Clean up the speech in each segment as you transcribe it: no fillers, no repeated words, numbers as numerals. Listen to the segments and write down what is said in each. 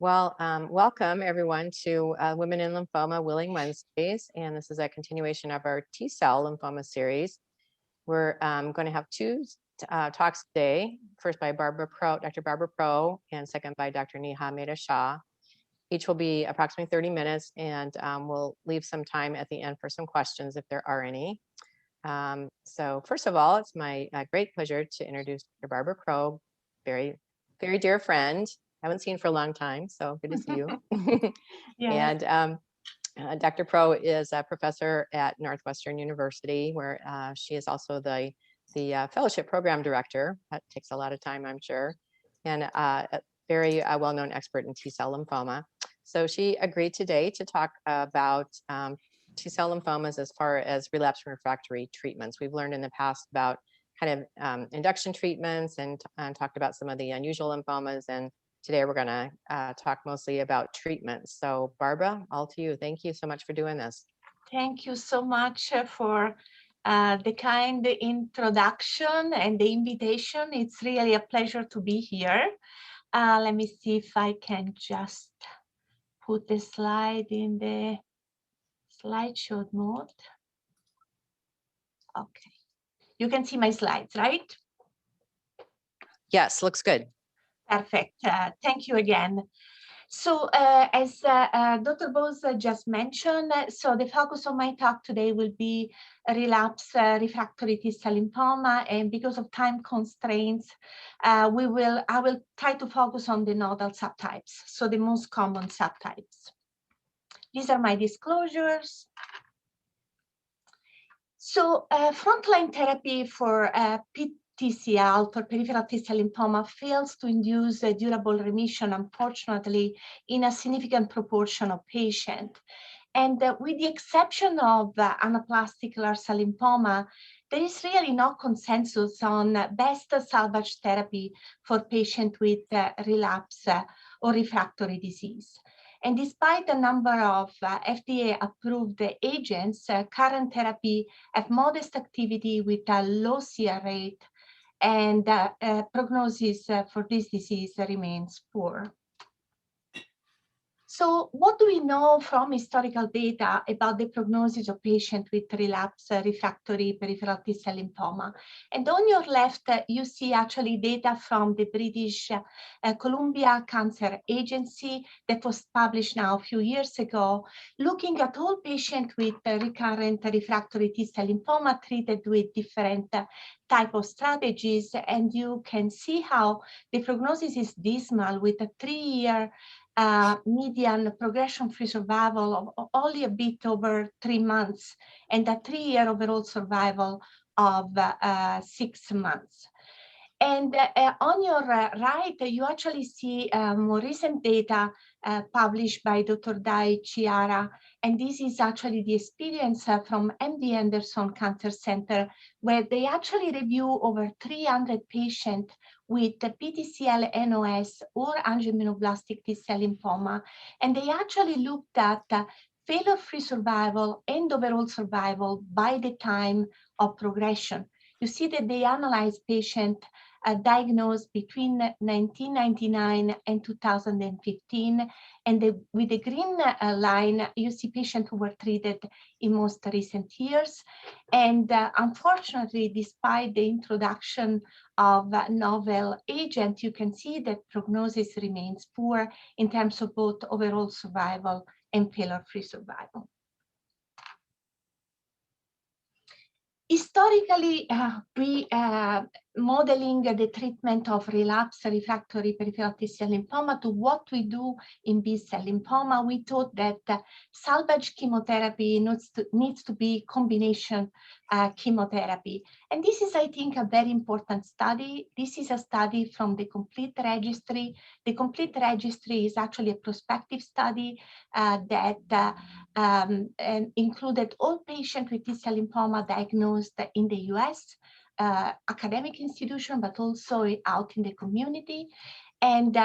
Welcome everyone to Women in Lymphoma WiLing Wednesdays, and this is a continuation of our T-cell lymphoma series. We're going to have two talks today, first by Dr. Barbara Pro, and second by Dr. Neha Mehta-Shah. Each will be approximately 30 minutes, and we'll leave some time at the end for some questions if there are any. So first of all, it's my great pleasure to introduce Dr. Barbara Pro, very dear friend. Haven't seen for a long time, so good to see you. Yes. And Dr. Pro is a professor at Northwestern University, where she is also the fellowship program director. That takes a lot of time, I'm sure, and a very well-known expert in T-cell lymphoma. So she agreed today to talk about T-cell lymphomas as far as relapsed refractory treatments. We've learned in the past about kind of induction treatments and talked about some of the unusual lymphomas, and today we're going to talk mostly about treatments. So Barbara, all to you. Thank you so much for doing this. Thank you so much for the kind introduction and the invitation. It's really a pleasure to be here. Let me see if I can just put the slide in the slideshow mode. Okay. You can see my slides, right? Yes, looks good. Perfect. Thank you again. So as Dr. Bose just mentioned, so the focus of my talk today will be relapsed refractory T-cell lymphoma, and because of time constraints, I will try to focus on the nodal subtypes, so the most common subtypes. These are my disclosures. So frontline therapy for PTCL, for peripheral T-cell lymphoma, fails to induce a durable remission, unfortunately, in a significant proportion of patients. And with the exception of anaplastic large cell lymphoma, there is really no consensus on best salvage therapy for patients with relapse or refractory disease. And despite the number of FDA-approved agents, current therapy have modest activity with a low CR rate, and prognosis for this disease remains poor. So what do we know from historical data about the prognosis of patients with relapsed refractory peripheral T-cell lymphoma? And on your left, you see actually data from the British Columbia Cancer Agency that was published now a few years ago, looking at all patients with recurrent refractory T-cell lymphoma treated with different type of strategies. And you can see how the prognosis is dismal with a 3-year median progression-free survival of only a bit over 3 months, and a 3-year overall survival of 6 months. And on your right, you actually see more recent data published by Dr. Dai Chiara, and this is actually the experience from MD Anderson Cancer Center, where they actually review over 300 patients with PTCL NOS or angioimmunoblastic T-cell lymphoma, and they actually looked at failure-free survival and overall survival by the time of progression. You see that they analyzed patients diagnosed between 1999 and 2015, and with the green line, you see patients who were treated in most recent years. And unfortunately, despite the introduction of novel agent, you can see that prognosis remains poor in terms of both overall survival and failure-free survival. Historically, modeling the treatment of relapsed refractory peripheral T-cell lymphoma to what we do in B-cell lymphoma, we thought that salvage chemotherapy needs to be combination chemotherapy. And this is, I think, a very important study. This is a study from the COMPLETE registry. The COMPLETE registry is actually a prospective study that included all patients with T-cell lymphoma diagnosed in the US, academic institution, but also out in the community. And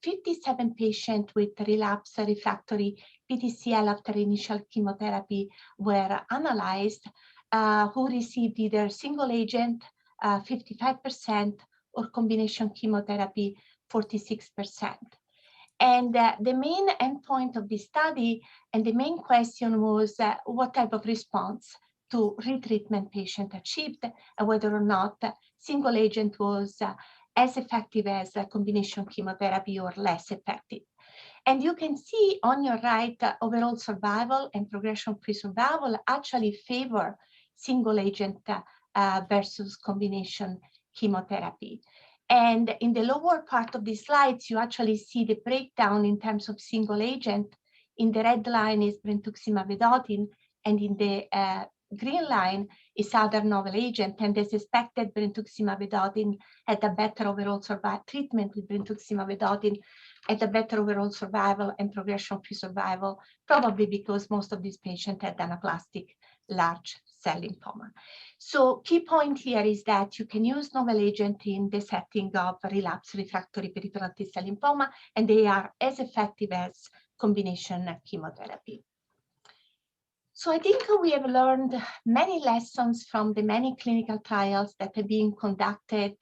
57 patients with relapsed refractory PTCL after initial chemotherapy were analyzed, who received either single agent, 55%, or combination chemotherapy, 46%. And the main endpoint of this study and the main question was what type of response to retreatment patient achieved, and whether or not single agent was as effective as combination chemotherapy or less effective. And you can see on your right, overall survival and progression-free survival actually favor single agent versus combination chemotherapy. And in the lower part of the slides, you actually see the breakdown in terms of single agent. In the red line is brentuximab vedotin, and in the green line is other novel agent. And as expected, brentuximab vedotin had a better overall survival. Treatment with brentuximab vedotin had a better overall survival and progression-free survival, probably because most of these patients had anaplastic large cell lymphoma. So key point here is that you can use novel agent in the setting of relapsed refractory peripheral T-cell lymphoma, and they are as effective as combination chemotherapy. So I think we have learned many lessons from the many clinical trials that are being conducted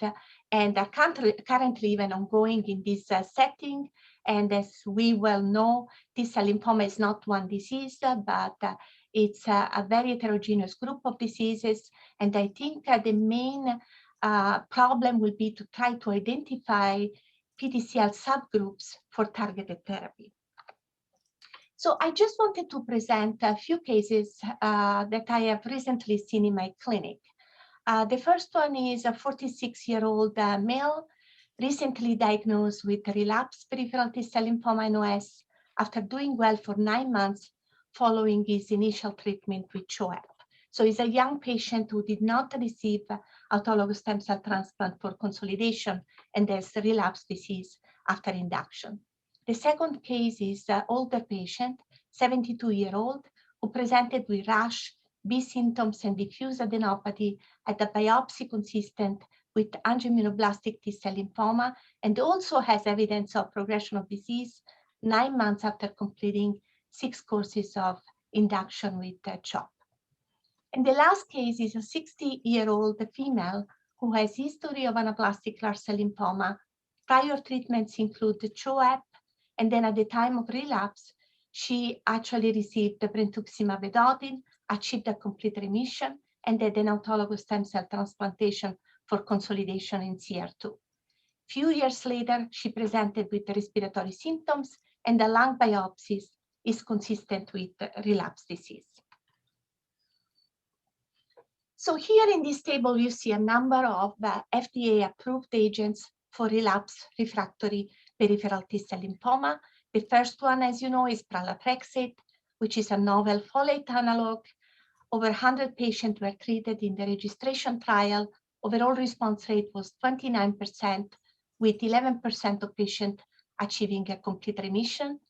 and are currently even ongoing in this setting. And as we well know, T-cell lymphoma is not one disease, but it's a very heterogeneous group of diseases. And I think the main problem will be to try to identify PTCL subgroups for targeted therapy. So I just wanted to present a few cases that I have recently seen in my clinic. The first one is a 46-year-old male, recently diagnosed with relapsed peripheral T-cell lymphoma NOS after doing well for 9 months following his initial treatment with CHOEP. So he's a young patient who did not receive autologous stem cell transplant for consolidation and has relapsed disease after induction. The second case is an older patient, 72-year-old, who presented with rash, B symptoms, and diffuse adenopathy at a biopsy consistent with angioimmunoblastic T-cell lymphoma, and also has evidence of progression of disease 9 months after completing 6 courses of induction with CHOP. And the last case is a 60-year-old female who has history of anaplastic large cell lymphoma. Prior treatments include the CHOEP, and then at the time of relapse, she actually received the brentuximab vedotin, achieved a complete remission, and had an autologous stem cell transplantation for consolidation in CR2. Few years later, she presented with respiratory symptoms, and the lung biopsies is consistent with relapse disease. So here in this table, you see a number of FDA-approved agents for relapsed refractory peripheral T-cell lymphoma. The first one, as you know, is pralatrexate, which is a novel folate analog. Over 100 patients were treated in the registration trial. Overall response rate was 29%, with 11% of patients achieving a complete remission.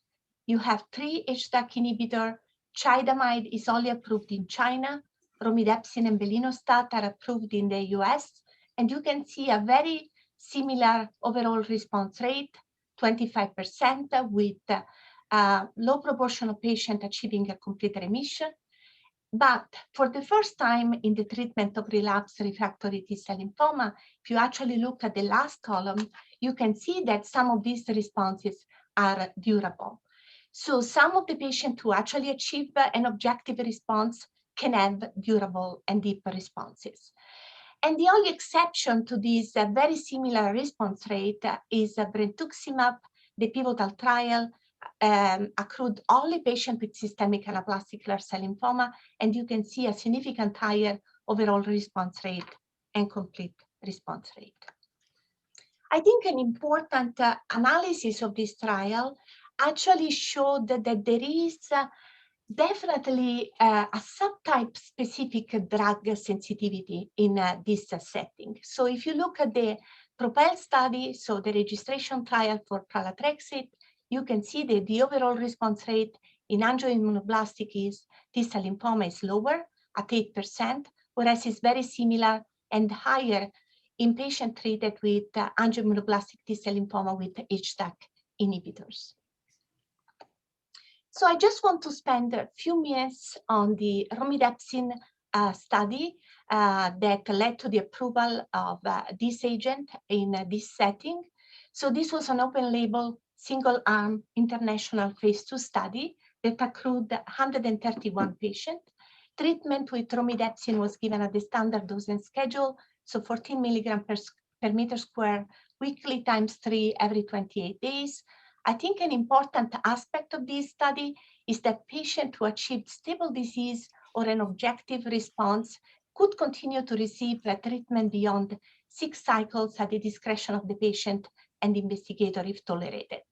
You have 3 HDAC inhibitor. Chidamide is only approved in China. Romidepsin and belinostat are approved in the US. And you can see a very similar overall response rate, 25%, with low proportion of patients achieving a complete remission. But for the first time in the treatment of relapsed refractory T-cell lymphoma, if you actually look at the last column, you can see that some of these responses are durable. So some of the patients who actually achieve an objective response can have durable and deep responses. And the only exception to this very similar response rate is brentuximab. The pivotal trial accrued only patients with systemic anaplastic large cell lymphoma, and you can see a significant higher overall response rate and complete response rate. I think an important analysis of this trial actually showed that there is definitely a subtype specific drug sensitivity in this setting. So if you look at the PROPEL study, so the registration trial for pralatrexate, you can see that the overall response rate in angioimmunoblastic T-cell lymphoma is lower at 8%, whereas it's very similar and higher in patients treated with angioimmunoblastic T-cell lymphoma with HDAC inhibitors. So I just want to spend a few minutes on the romidepsin study that led to the approval of this agent in this setting. So this was an open label single-arm international phase 2 study that accrued 131 patients. Treatment with romidepsin was given at the standard dose and schedule, so 14 milligrams per meter square weekly times 3 every 28 days. I think an important aspect of this study is that patients who achieved stable disease or an objective response could continue to receive treatment beyond 6 cycles at the discretion of the patient and investigator if tolerated.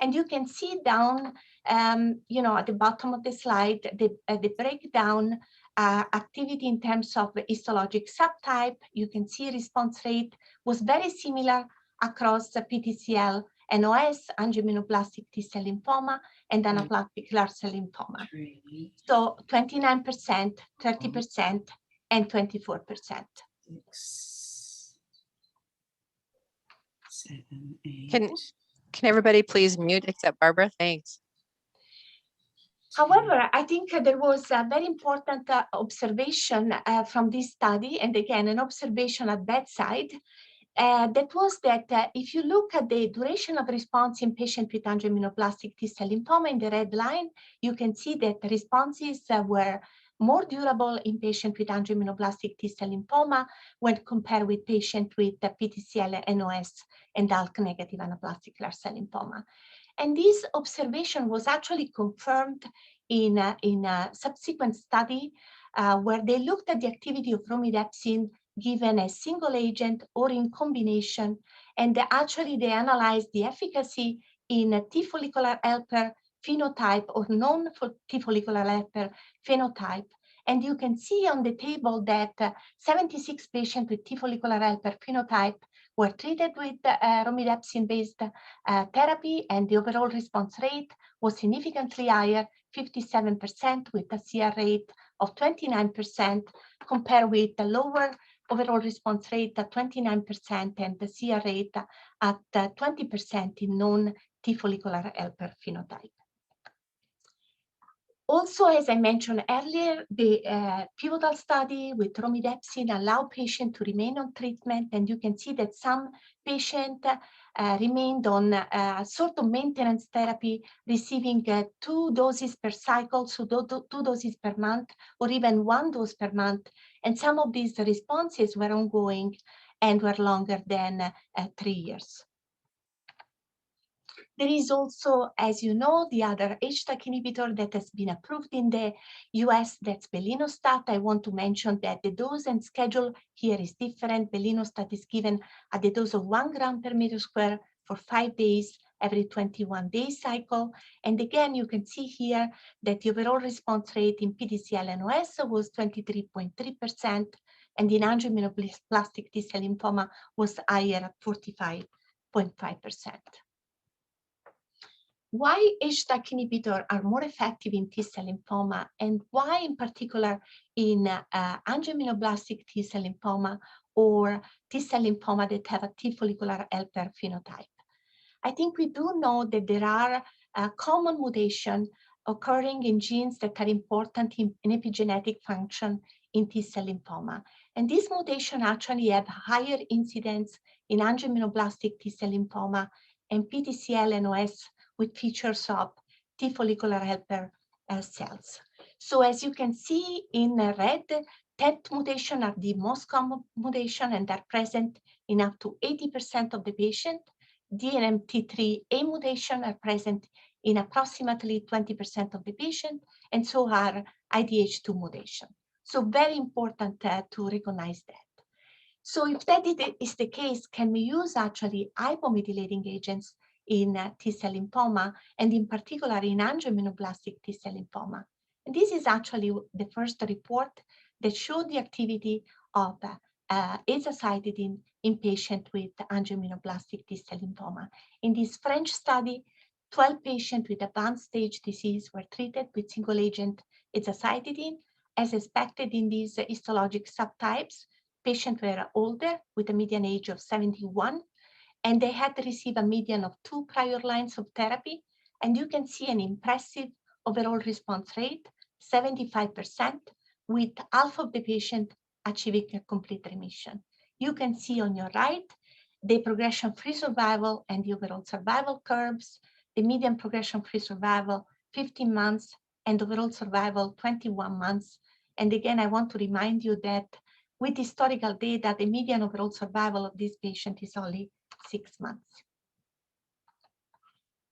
And you can see down, at the bottom of the slide, the breakdown activity in terms of histologic subtype. You can see response rate was very similar across PTCL, NOS, angioimmunoblastic T-cell lymphoma, and anaplastic large cell lymphoma. So 29%, 30%, and 24%. 6, 7, 8. Can everybody please mute except Barbara? Thanks. However, I think there was a very important observation from this study, and again, an observation at bedside, that was that if you look at the duration of response in patients with angioimmunoblastic T-cell lymphoma in the red line, you can see that the responses were more durable in patients with angioimmunoblastic T-cell lymphoma when compared with patients with PTCL, NOS, and ALK-negative anaplastic large cell lymphoma. And this observation was actually confirmed in a subsequent study where they looked at the activity of romidepsin given as single agent or in combination, and they analyzed the efficacy in T follicular helper phenotype or non-T follicular helper phenotype. And you can see on the table that 76 patients with T follicular helper phenotype were treated with romidepsin-based therapy, and the overall response rate was significantly higher, 57%, with a CR rate of 29%, compared with the lower overall response rate at 29% and the CR rate at 20% in non-T follicular helper phenotype. Also, as I mentioned earlier, the pivotal study with romidepsin allowed patients to remain on treatment, and you can see that some patients remained on sort of maintenance therapy, receiving 2 doses per cycle, so 2 doses per month, or even 1 dose per month. And some of these responses were ongoing and were longer than 3 years. There is also, as you know, the other HDAC inhibitor that has been approved in the US, that's belinostat. I want to mention that the dose and schedule here is different. Belinostat is given at the dose of 1 gram per meter square for 5 days every 21-day cycle. And again, you can see here that the overall response rate in PTCL NOS was 23.3%, and in angioimmunoblastic T-cell lymphoma was higher at 45.5%. Why HDAC inhibitors are more effective in T-cell lymphoma, and why in particular in angioimmunoblastic T-cell lymphoma or T-cell lymphoma that have a T follicular helper phenotype? I think we do know that there are common mutations occurring in genes that are important in epigenetic function in T-cell lymphoma. And these mutations actually have higher incidence in angioimmunoblastic T-cell lymphoma and PTCL NOS with features of T follicular helper cells. So as you can see in red, TET mutation are the most common mutation and are present in up to 80% of the patient. DNMT3A mutation are present in approximately 20% of the patient, and so are IDH2 mutation. So very important to recognize that. So if that is the case, can we use actually hypomodulating agents in T-cell lymphoma, and in particular in angioimmunoblastic T-cell lymphoma? And this is actually the first report that showed the activity of azacitidine in patients with angioimmunoblastic T-cell lymphoma. In this French study, 12 patients with advanced stage disease were treated with single agent azacitidine. As expected in these histologic subtypes, patients were older with a median age of 71, and they had received a median of 2 prior lines of therapy. And you can see an impressive overall response rate, 75%, with half of the patient achieving a complete remission. You can see on your right the progression-free survival and the overall survival curves, the median progression-free survival 15 months and overall survival 21 months. And again, I want to remind you that with historical data, the median overall survival of this patient is only 6 months.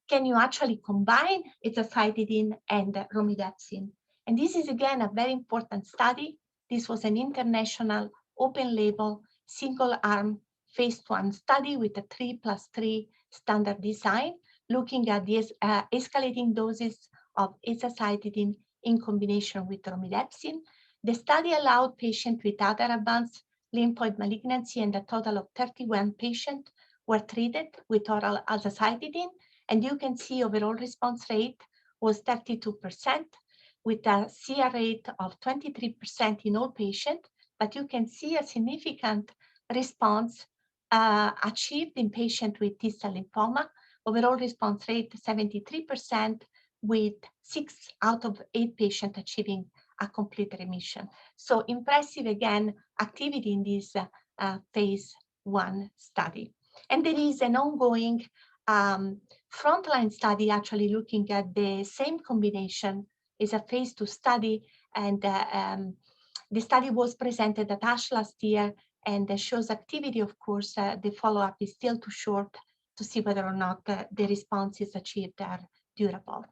Can you actually combine azacitidine and romidepsin? And this is again a very important study. This was an international open label single arm phase 1 study with a 3+3 standard design, looking at the escalating doses of azacitidine in combination with romidepsin. The study allowed patients with other advanced lymphoid malignancy, and a total of 31 patients were treated with oral azacitidine. And you can see overall response rate was 32% with a CR rate of 23% in all patients, but you can see a significant response achieved in patients with T-cell lymphoma. Overall response rate 73% with 6 out of 8 patients achieving a complete remission. So impressive, again, activity in this phase 1 study. And there is an ongoing frontline study actually looking at the same combination. Is a phase 2 study, and the study was presented at ASH last year and shows activity. Of course, the follow-up is still too short to see whether or not the responses achieved are durable.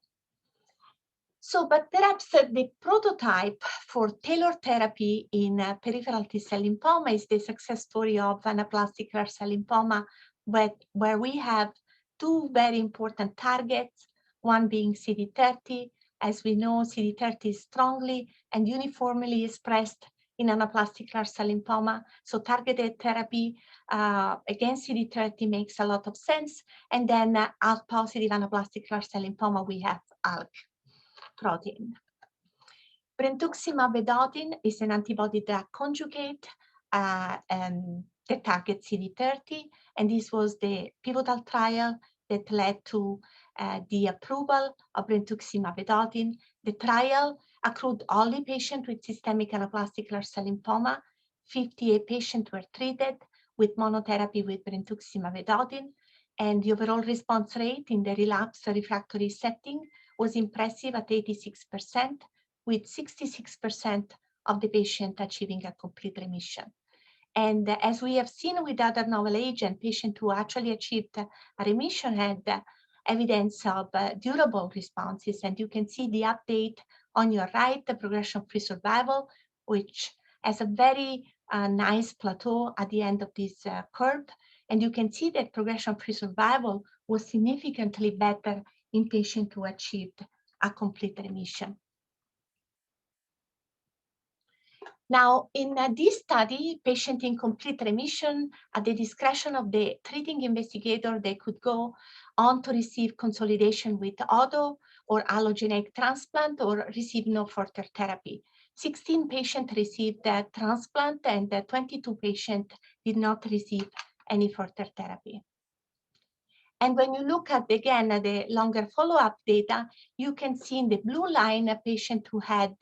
So, but perhaps the prototype for tailored therapy in peripheral T-cell lymphoma is the success story of anaplastic large cell lymphoma, where we have 2 very important targets, one being CD30. As we know, CD30 is strongly and uniformly expressed in anaplastic large cell lymphoma. So targeted therapy against CD30 makes a lot of sense. And then ALK-positive anaplastic large cell lymphoma, we have ALK protein. Brentuximab vedotin is an antibody drug conjugate that targets CD30, and this was the pivotal trial that led to the approval of brentuximab vedotin. The trial accrued only patients with systemic anaplastic large cell lymphoma. 58 patients were treated with monotherapy with brentuximab vedotin, and the overall response rate in the relapsed refractory setting was impressive at 86%, with 66% of the patients achieving a complete remission. And as we have seen with other novel agents, patients who actually achieved a remission had evidence of durable responses. And you can see the update on your right, the progression-free survival, which has a very nice plateau at the end of this curve. And you can see that progression-free survival was significantly better in patients who achieved a complete remission. Now, in this study, patient in complete remission, at the discretion of the treating investigator, they could go on to receive consolidation with auto or allogenic transplant or receive no further therapy. 16 patients received transplant and 22 patients did not receive any further therapy. And when you look at, again, the longer follow-up data, you can see in the blue line a patient who had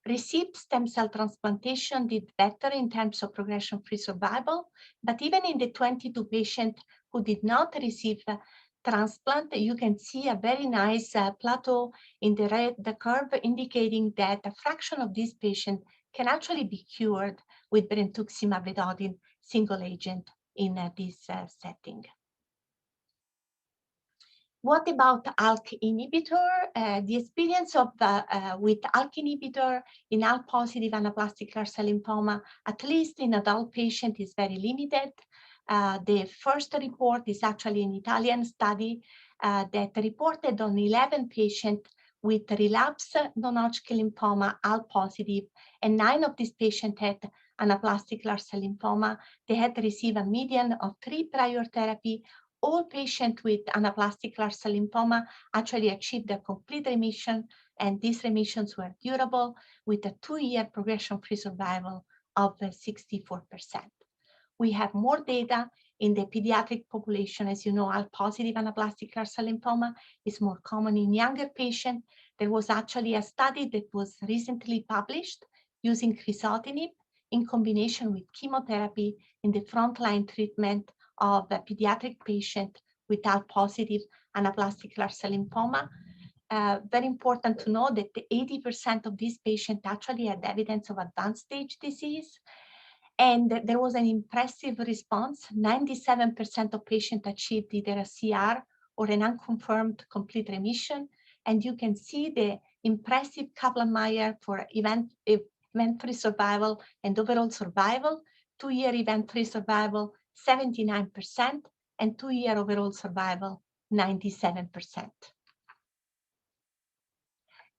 received stem cell transplantation did better in terms of progression-free survival. But even in the 22 patients who did not receive transplant, you can see a very nice plateau in the red curve, indicating that a fraction of these patients can actually be cured with brentuximab vedotin single agent in this setting. What about ALK inhibitor? The experience of with ALK inhibitor in ALK-positive anaplastic large cell lymphoma, at least in adult patients, is very limited. The first report is actually an Italian study that reported on 11 patients with relapsed non-Hodgkin lymphoma, ALK-positive, and 9 of these patients had anaplastic large cell lymphoma. They had received a median of 3 prior therapy. All patients with anaplastic large cell lymphoma actually achieved a complete remission, and these remissions were durable with a 2-year progression-free survival of 64%. We have more data in the pediatric population. As you know, ALK-positive anaplastic large cell lymphoma is more common in younger patients. There was actually a study that was recently published using crizotinib in combination with chemotherapy in the frontline treatment of a pediatric patient with ALK-positive anaplastic large cell lymphoma. Very important to know that 80% of these patients actually had evidence of advanced stage disease. And there was an impressive response. 97% of patients achieved either a CR or an unconfirmed complete remission. And you can see the impressive Kaplan-Meier for event-free survival and overall survival. 2-year event-free survival, 79%, and 2-year overall survival, 97%.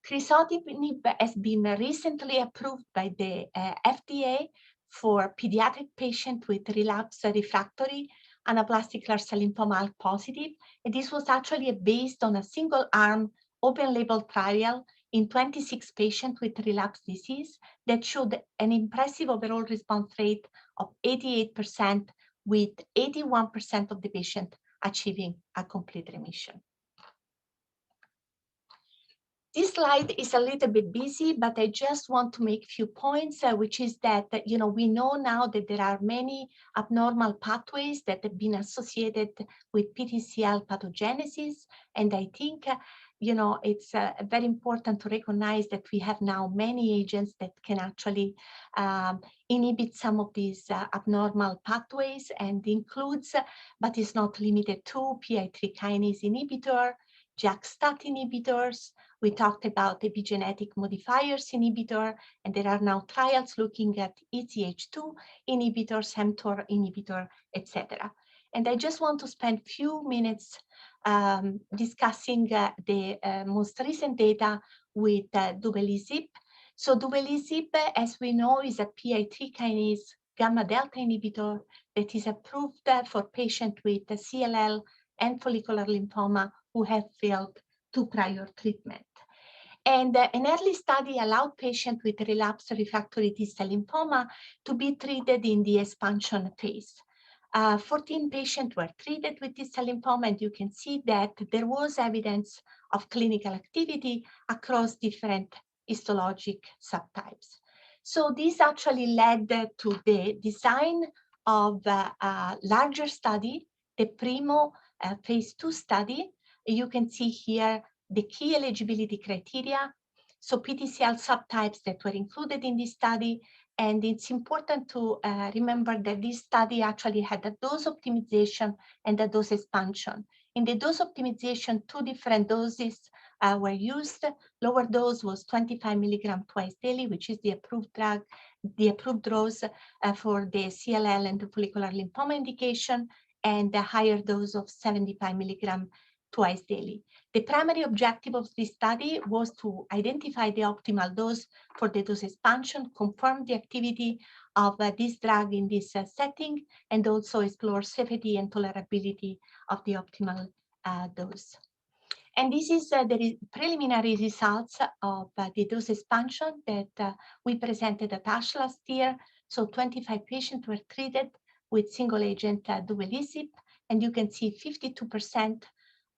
Crizotinib has been recently approved by the FDA for pediatric patients with relapsed refractory anaplastic large cell lymphoma ALK-positive. And this was actually based on a single-arm open-label trial in 26 patients with relapsed disease that showed an impressive overall response rate of 88%, with 81% of the patients achieving a complete remission. This slide is a little bit busy, but I just want to make a few points, which is that, we know now that there are many abnormal pathways that have been associated with PTCL pathogenesis. And I think, it's very important to recognize that we have now many agents that can actually inhibit some of these abnormal pathways, and includes, but is not limited to, PI3 kinase inhibitor, JAK-STAT inhibitors. We talked about epigenetic modifiers inhibitor, and there are now trials looking at EZH2 inhibitors, mTOR inhibitor, etc. And I just want to spend a few minutes discussing the most recent data with duvelisib. So duvelisib, as we know, is a PI3 kinase gamma delta inhibitor that is approved for patients with CLL and follicular lymphoma who have failed 2 prior treatment. And an early study allowed patients with relapsed refractory T-cell lymphoma to be treated in the expansion phase. 14 patients were treated with T-cell lymphoma, and you can see that there was evidence of clinical activity across different histologic subtypes. So this actually led to the design of a larger study, the PRIMO phase 2 study. You can see here the key eligibility criteria, so PTCL subtypes that were included in this study. And it's important to remember that this study actually had a dose optimization and a dose expansion. In the dose optimization, 2 different doses were used. Lower dose was 25 milligrams twice daily, which is the approved drug, the approved dose for the CLL and the follicular lymphoma indication, and the higher dose of 75 milligrams twice daily. The primary objective of this study was to identify the optimal dose for the dose expansion, confirm the activity of this drug in this setting, and also explore safety and tolerability of the optimal dose. And this is the preliminary results of the dose expansion that we presented at ASH last year. So 25 patients were treated with single agent duvelisib, and you can see 52%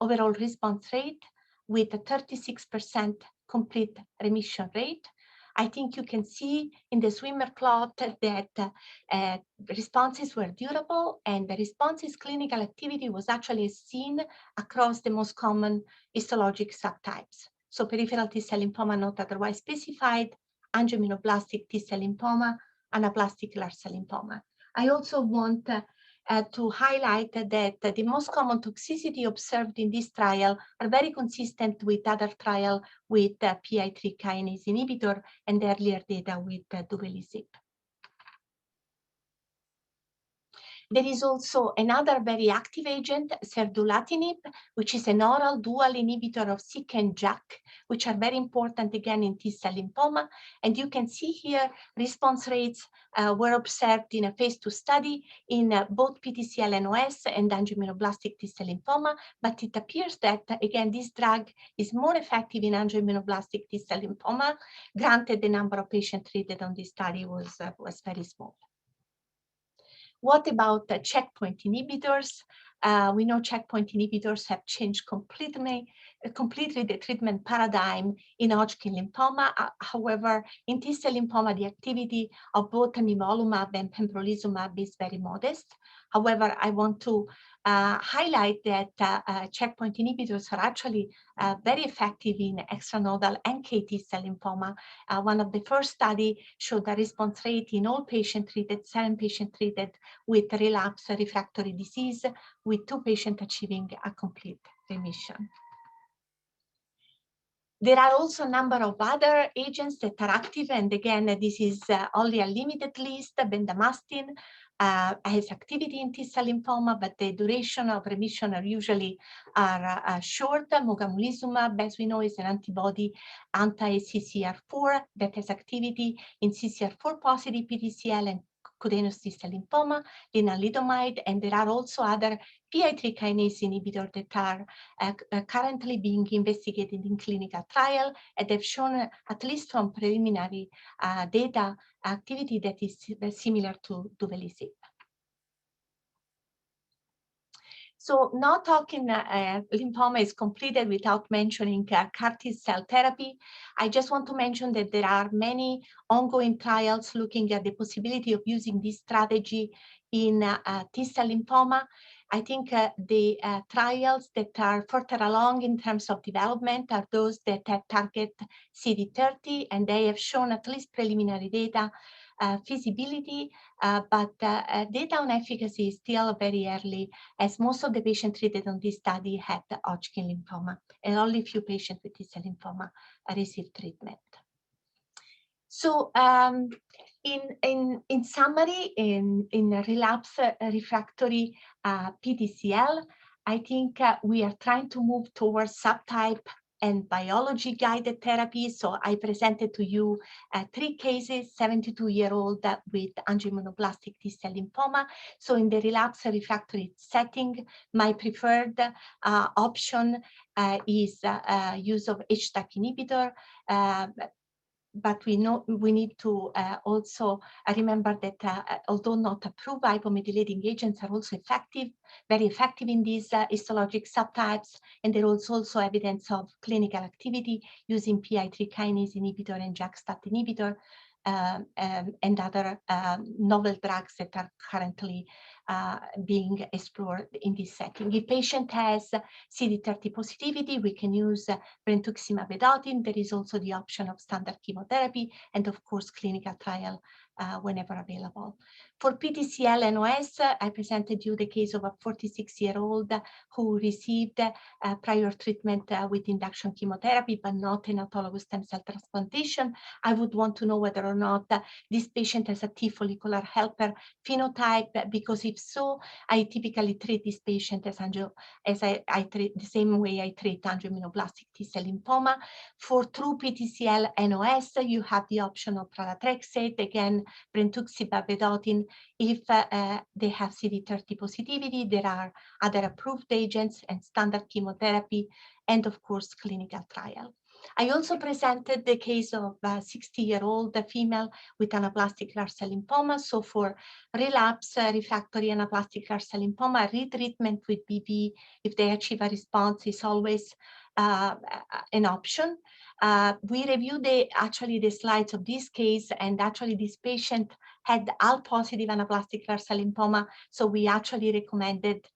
overall response rate with a 36% complete remission rate. I think you can see in the swimmer plot that responses were durable, and the responses clinical activity was actually seen across the most common histologic subtypes. So peripheral T-cell lymphoma not otherwise specified, angioimmunoblastic T-cell lymphoma, anaplastic large cell lymphoma. I also want to highlight that the most common toxicity observed in this trial are very consistent with other trial with PI3 kinase inhibitor and earlier data with duvelisib. There is also another very active agent, serdulatib, which is an oral dual inhibitor of SYK and JAK, which are very important again in T-cell lymphoma. And you can see here response rates were observed in a phase 2 study in both PTCL NOS and angioimmunoblastic T-cell lymphoma. But it appears that, again, this drug is more effective in angioimmunoblastic T-cell lymphoma. Granted, the number of patients treated on this study was very small. What about the checkpoint inhibitors? We know checkpoint inhibitors have changed completely the treatment paradigm in Hodgkin lymphoma. However, in T-cell lymphoma, the activity of both nivolumab and pembrolizumab is very modest. However, I want to highlight that checkpoint inhibitors are actually very effective in extranodal NK T-cell lymphoma. One of the first study showed a response rate in all patients treated, 7 patients treated with relapsed refractory disease, with 2 patients achieving a complete remission. There are also a number of other agents that are active, and again, this is only a limited list. Bendamustine has activity in T-cell lymphoma, but the duration of remission are usually short. Mogamulizumab, as we know, is an antibody anti-CCR4 that has activity in CCR4 positive PTCL and cutaneous T-cell lymphoma, lenalidomide, and there are also other PI3 kinase inhibitors that are currently being investigated in clinical trial, and they've shown, at least from preliminary data, activity that is similar to duvelisib. So not talking lymphoma is completed without mentioning CAR T-cell therapy. I just want to mention that there are many ongoing trials looking at the possibility of using this strategy in T-cell lymphoma. I think the trials that are further along in terms of development are those that target CD30, and they have shown at least preliminary data feasibility, but data on efficacy is still very early, as most of the patients treated on this study had Hodgkin lymphoma, and only a few patients with T-cell lymphoma received treatment. So in summary, in relapse refractory PTCL, I think we are trying to move towards subtype and biology-guided therapy. So I presented to you 3 cases, 72-year-old with angioimmunoblastic T-cell lymphoma. So in the relapse refractory setting, my preferred option is use of HDAC inhibitor. But we know we need to also remember that although not approved, hypomethylating agents are also effective, very effective in these histologic subtypes, and there is also evidence of clinical activity using PI3 kinase inhibitor and JAK-STAT inhibitor and other novel drugs that are currently being explored in this setting. If patient has CD30 positivity, we can use brentuximab vedotin. There is also the option of standard chemotherapy and of course clinical trial whenever available. For PTCL NOS, I presented you the case of a 46-year-old who received prior treatment with induction chemotherapy, but not an autologous stem cell transplantation. I would want to know whether or not this patient has a T follicular helper phenotype, because if so, I typically treat this patient as I treat the same way I treat angioimmunoblastic T-cell lymphoma. For true PTCL NOS, you have the option of pralatrexate, again, brentuximab vedotin. If they have CD30 positivity, there are other approved agents and standard chemotherapy, and of course, clinical trial. I also presented the case of a 60-year-old female with anaplastic large cell lymphoma. So for relapse refractory anaplastic large cell lymphoma, retreatment with BV, if they achieve a response, is always an option. We reviewed actually the slides of this case, and actually this patient had ALK-positive anaplastic large cell lymphoma, so we actually recommended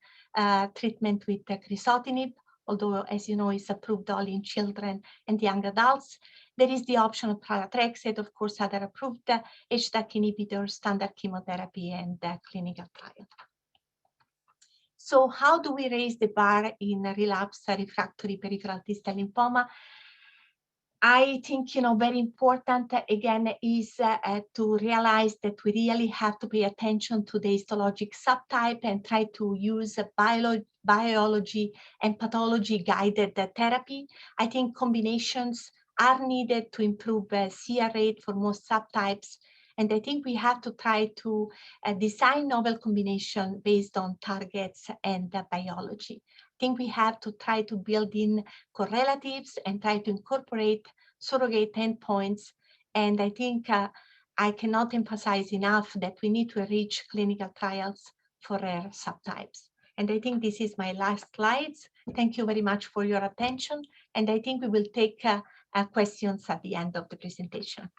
treatment with crizotinib, although, as you know, it's approved only in children and young adults. There is the option of pralatrexate, of course, other approved HDAC inhibitors, standard chemotherapy, and clinical trial. So how do we raise the bar in relapsed refractory peripheral T-cell lymphoma? I think, very important, again, is to realize that we really have to pay attention to the histologic subtype and try to use biology and pathology guided therapy. I think combinations are needed to improve CR rate for most subtypes. And I think we have to try to design novel combination based on targets and biology. I think we have to try to build in correlatives and try to incorporate surrogate endpoints. And I think I cannot emphasize enough that we need to enrich clinical trials for rare subtypes. And I think this is my last slides. Thank you very much for your attention. And I think we will take questions at the end of the presentation.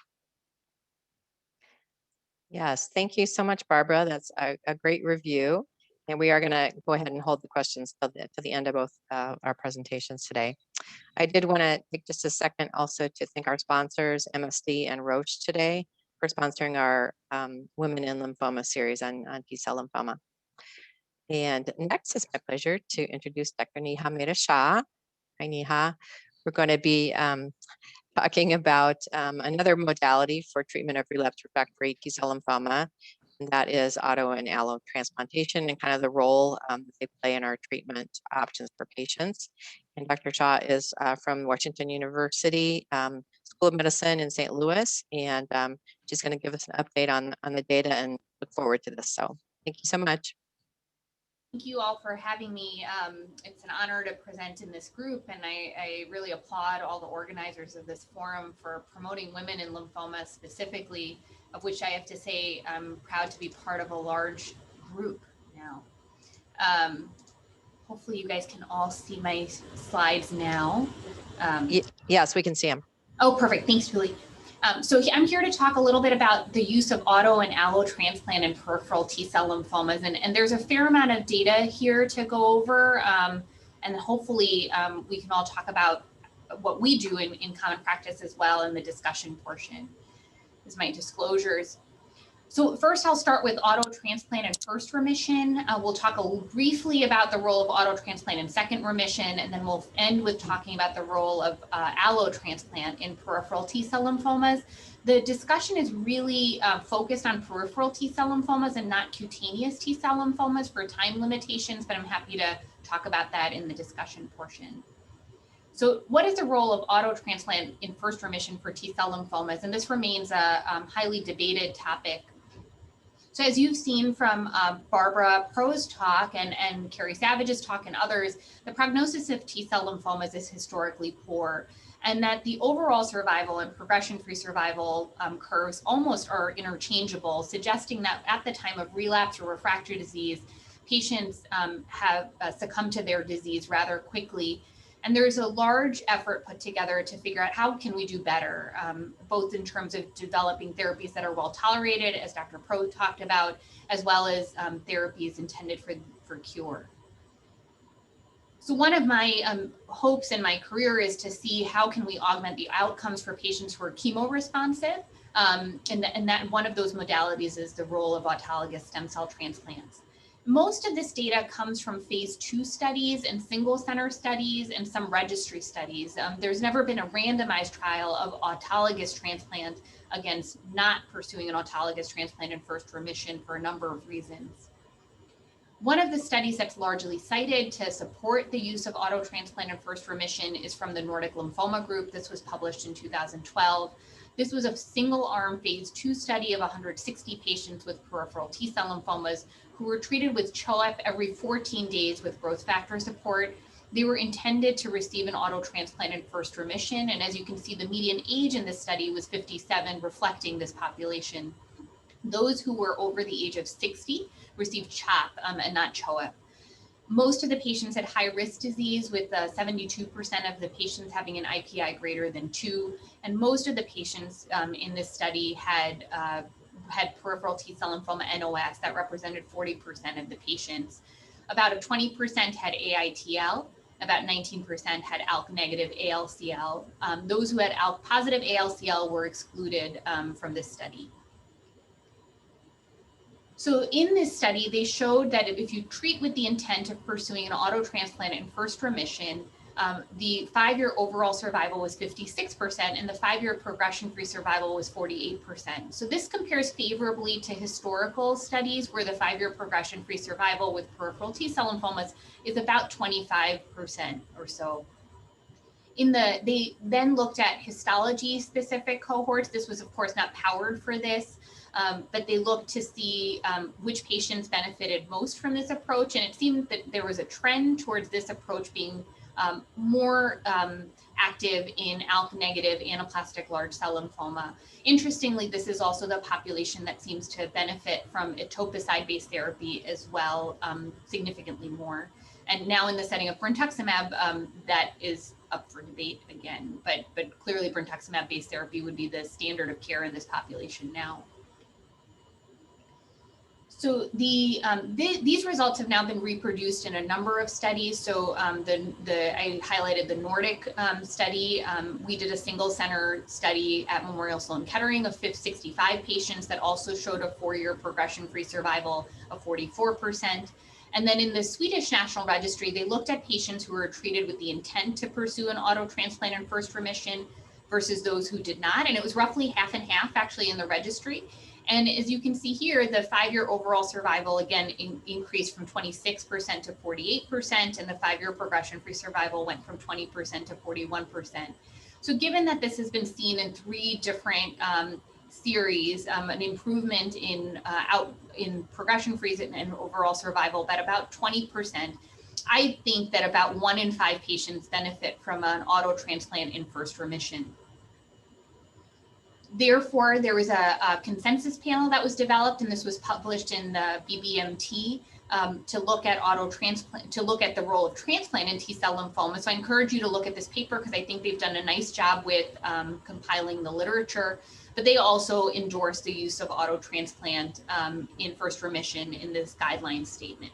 Yes, thank you so much, Barbara. That's a great review. And we are going to go ahead and hold the questions to the end of both our presentations today. I did want to take just a second also to thank our sponsors, MSD and Roche today, for sponsoring our Women in Lymphoma series on T-cell lymphoma. And next, it's my pleasure to introduce Dr. Neha Mehta-Shah. Hi, Neha. We're going to be talking about another modality for treatment of relapsed refractory T-cell lymphoma, and that is auto and allo transplantation and kind of the role that they play in our treatment options for patients. And Dr. Shah is from Washington University School of Medicine in St. Louis, and she's going to give us an update on the data and look forward to this. So thank you so much. Thank you all for having me. It's an honor to present in this group, and I really applaud all the organizers of this forum for promoting women in lymphoma specifically, of which I have to say I'm proud to be part of a large group now. Hopefully you guys can all see my slides now. Yes, we can see them. Oh, perfect. Thanks, Julie. So I'm here to talk a little bit about the use of auto and allo transplant in peripheral T-cell lymphomas. And there's a fair amount of data here to go over. And hopefully we can all talk about what we do in common practice as well in the discussion portion. This is my disclosures. So first I'll start with auto transplant and first remission. We'll talk briefly about the role of auto transplant in second remission, and then we'll end with talking about the role of allo transplant in peripheral T-cell lymphomas. The discussion is really focused on peripheral T-cell lymphomas and not cutaneous T-cell lymphomas for time limitations, but I'm happy to talk about that in the discussion portion. So what is the role of auto transplant in first remission for T-cell lymphomas? And this remains a highly debated topic. So as you've seen from Barbara Pro's talk and Carrie Savage's talk and others, the prognosis of T-cell lymphomas is historically poor, and that the overall survival and progression-free survival curves almost are interchangeable, suggesting that at the time of relapse or refractory disease, patients have succumbed to their disease rather quickly. And there's a large effort put together to figure out how can we do better, both in terms of developing therapies that are well tolerated, as Dr. Pro talked about, as well as therapies intended for cure. So one of my hopes in my career is to see how can we augment the outcomes for patients who are chemo responsive, and that one of those modalities is the role of autologous stem cell transplants. Most of this data comes from phase 2 studies and single center studies and some registry studies. There's never been a randomized trial of autologous transplant against not pursuing an autologous transplant in first remission for a number of reasons. One of the studies that's largely cited to support the use of auto transplant in first remission is from the Nordic Lymphoma Group. This was published in 2012. This was a single-arm phase 2 study of 160 patients with peripheral T-cell lymphomas who were treated with CHOEP every 14 days with growth factor support. They were intended to receive an auto transplant in first remission. And as you can see, the median age in this study was 57, reflecting this population. Those who were over the age of 60 received CHOP and not CHOEP. Most of the patients had high-risk disease, with 72% of the patients having an IPI greater than 2, and most of the patients in this study had peripheral T-cell lymphoma NOS. That represented 40% of the patients. About 20% had AITL, about 19% had ALK-negative ALCL. Those who had ALK-positive ALCL were excluded from this study. So in this study, they showed that if you treat with the intent of pursuing an auto transplant in first remission, the 5-year overall survival was 56% and the 5-year progression-free survival was 48%. So this compares favorably to historical studies where the 5-year progression-free survival with peripheral T-cell lymphomas is about 25% or so. They then looked at histology-specific cohorts. This was, of course, not powered for this. But they looked to see which patients benefited most from this approach. And it seemed that there was a trend towards this approach being more active in ALK-negative anaplastic large cell lymphoma. Interestingly, this is also the population that seems to benefit from etoposide-based therapy as well, significantly more. And now in the setting of brentuximab, that is up for debate again. But clearly brentuximab-based therapy would be the standard of care in this population now. So these results have now been reproduced in a number of studies. So I highlighted the Nordic study. We did a single center study at Memorial Sloan Kettering of 65 patients that also showed a 4-year progression-free survival of 44%. And then in the Swedish National Registry, they looked at patients who were treated with the intent to pursue an auto transplant in first remission versus those who did not. And it was roughly half and half actually in the registry. And as you can see here, the 5-year overall survival again increased from 26% to 48%, and the 5-year progression-free survival went from 20% to 41%. So given that this has been seen in 3 different series, an improvement in progression-free and overall survival by about 20%, I think that about 1 in 5 patients benefit from an auto transplant in first remission. Therefore, there was a consensus panel that was developed, and this was published in the BBMT to look at the role of transplant in T-cell lymphoma. So I encourage you to look at this paper because I think they've done a nice job with compiling the literature, but they also endorse the use of auto transplant in first remission in this guideline statement.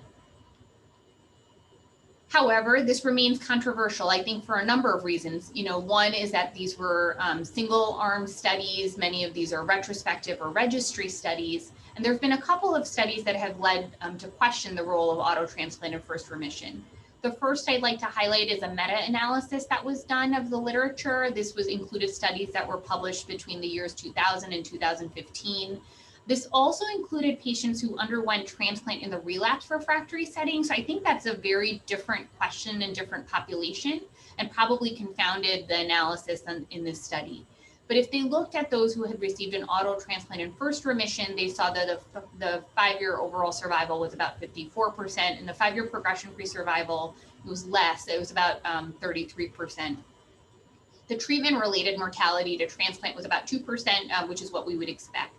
However, this remains controversial, I think, for a number of reasons. One is that these were single-arm studies. Many of these are retrospective or registry studies. And there have been a couple of studies that have led to question the role of auto transplant in first remission. The first I'd like to highlight is a meta-analysis that was done of the literature. This included studies that were published between the years 2000 and 2015. This also included patients who underwent transplant in the relapsed refractory setting. So I think that's a very different question and different population, and probably confounded the analysis in this study. But if they looked at those who had received an auto transplant in first remission, they saw that the 5-year overall survival was about 54%, and the 5-year progression-free survival was less. It was about 33%. The treatment-related mortality to transplant was about 2%, which is what we would expect.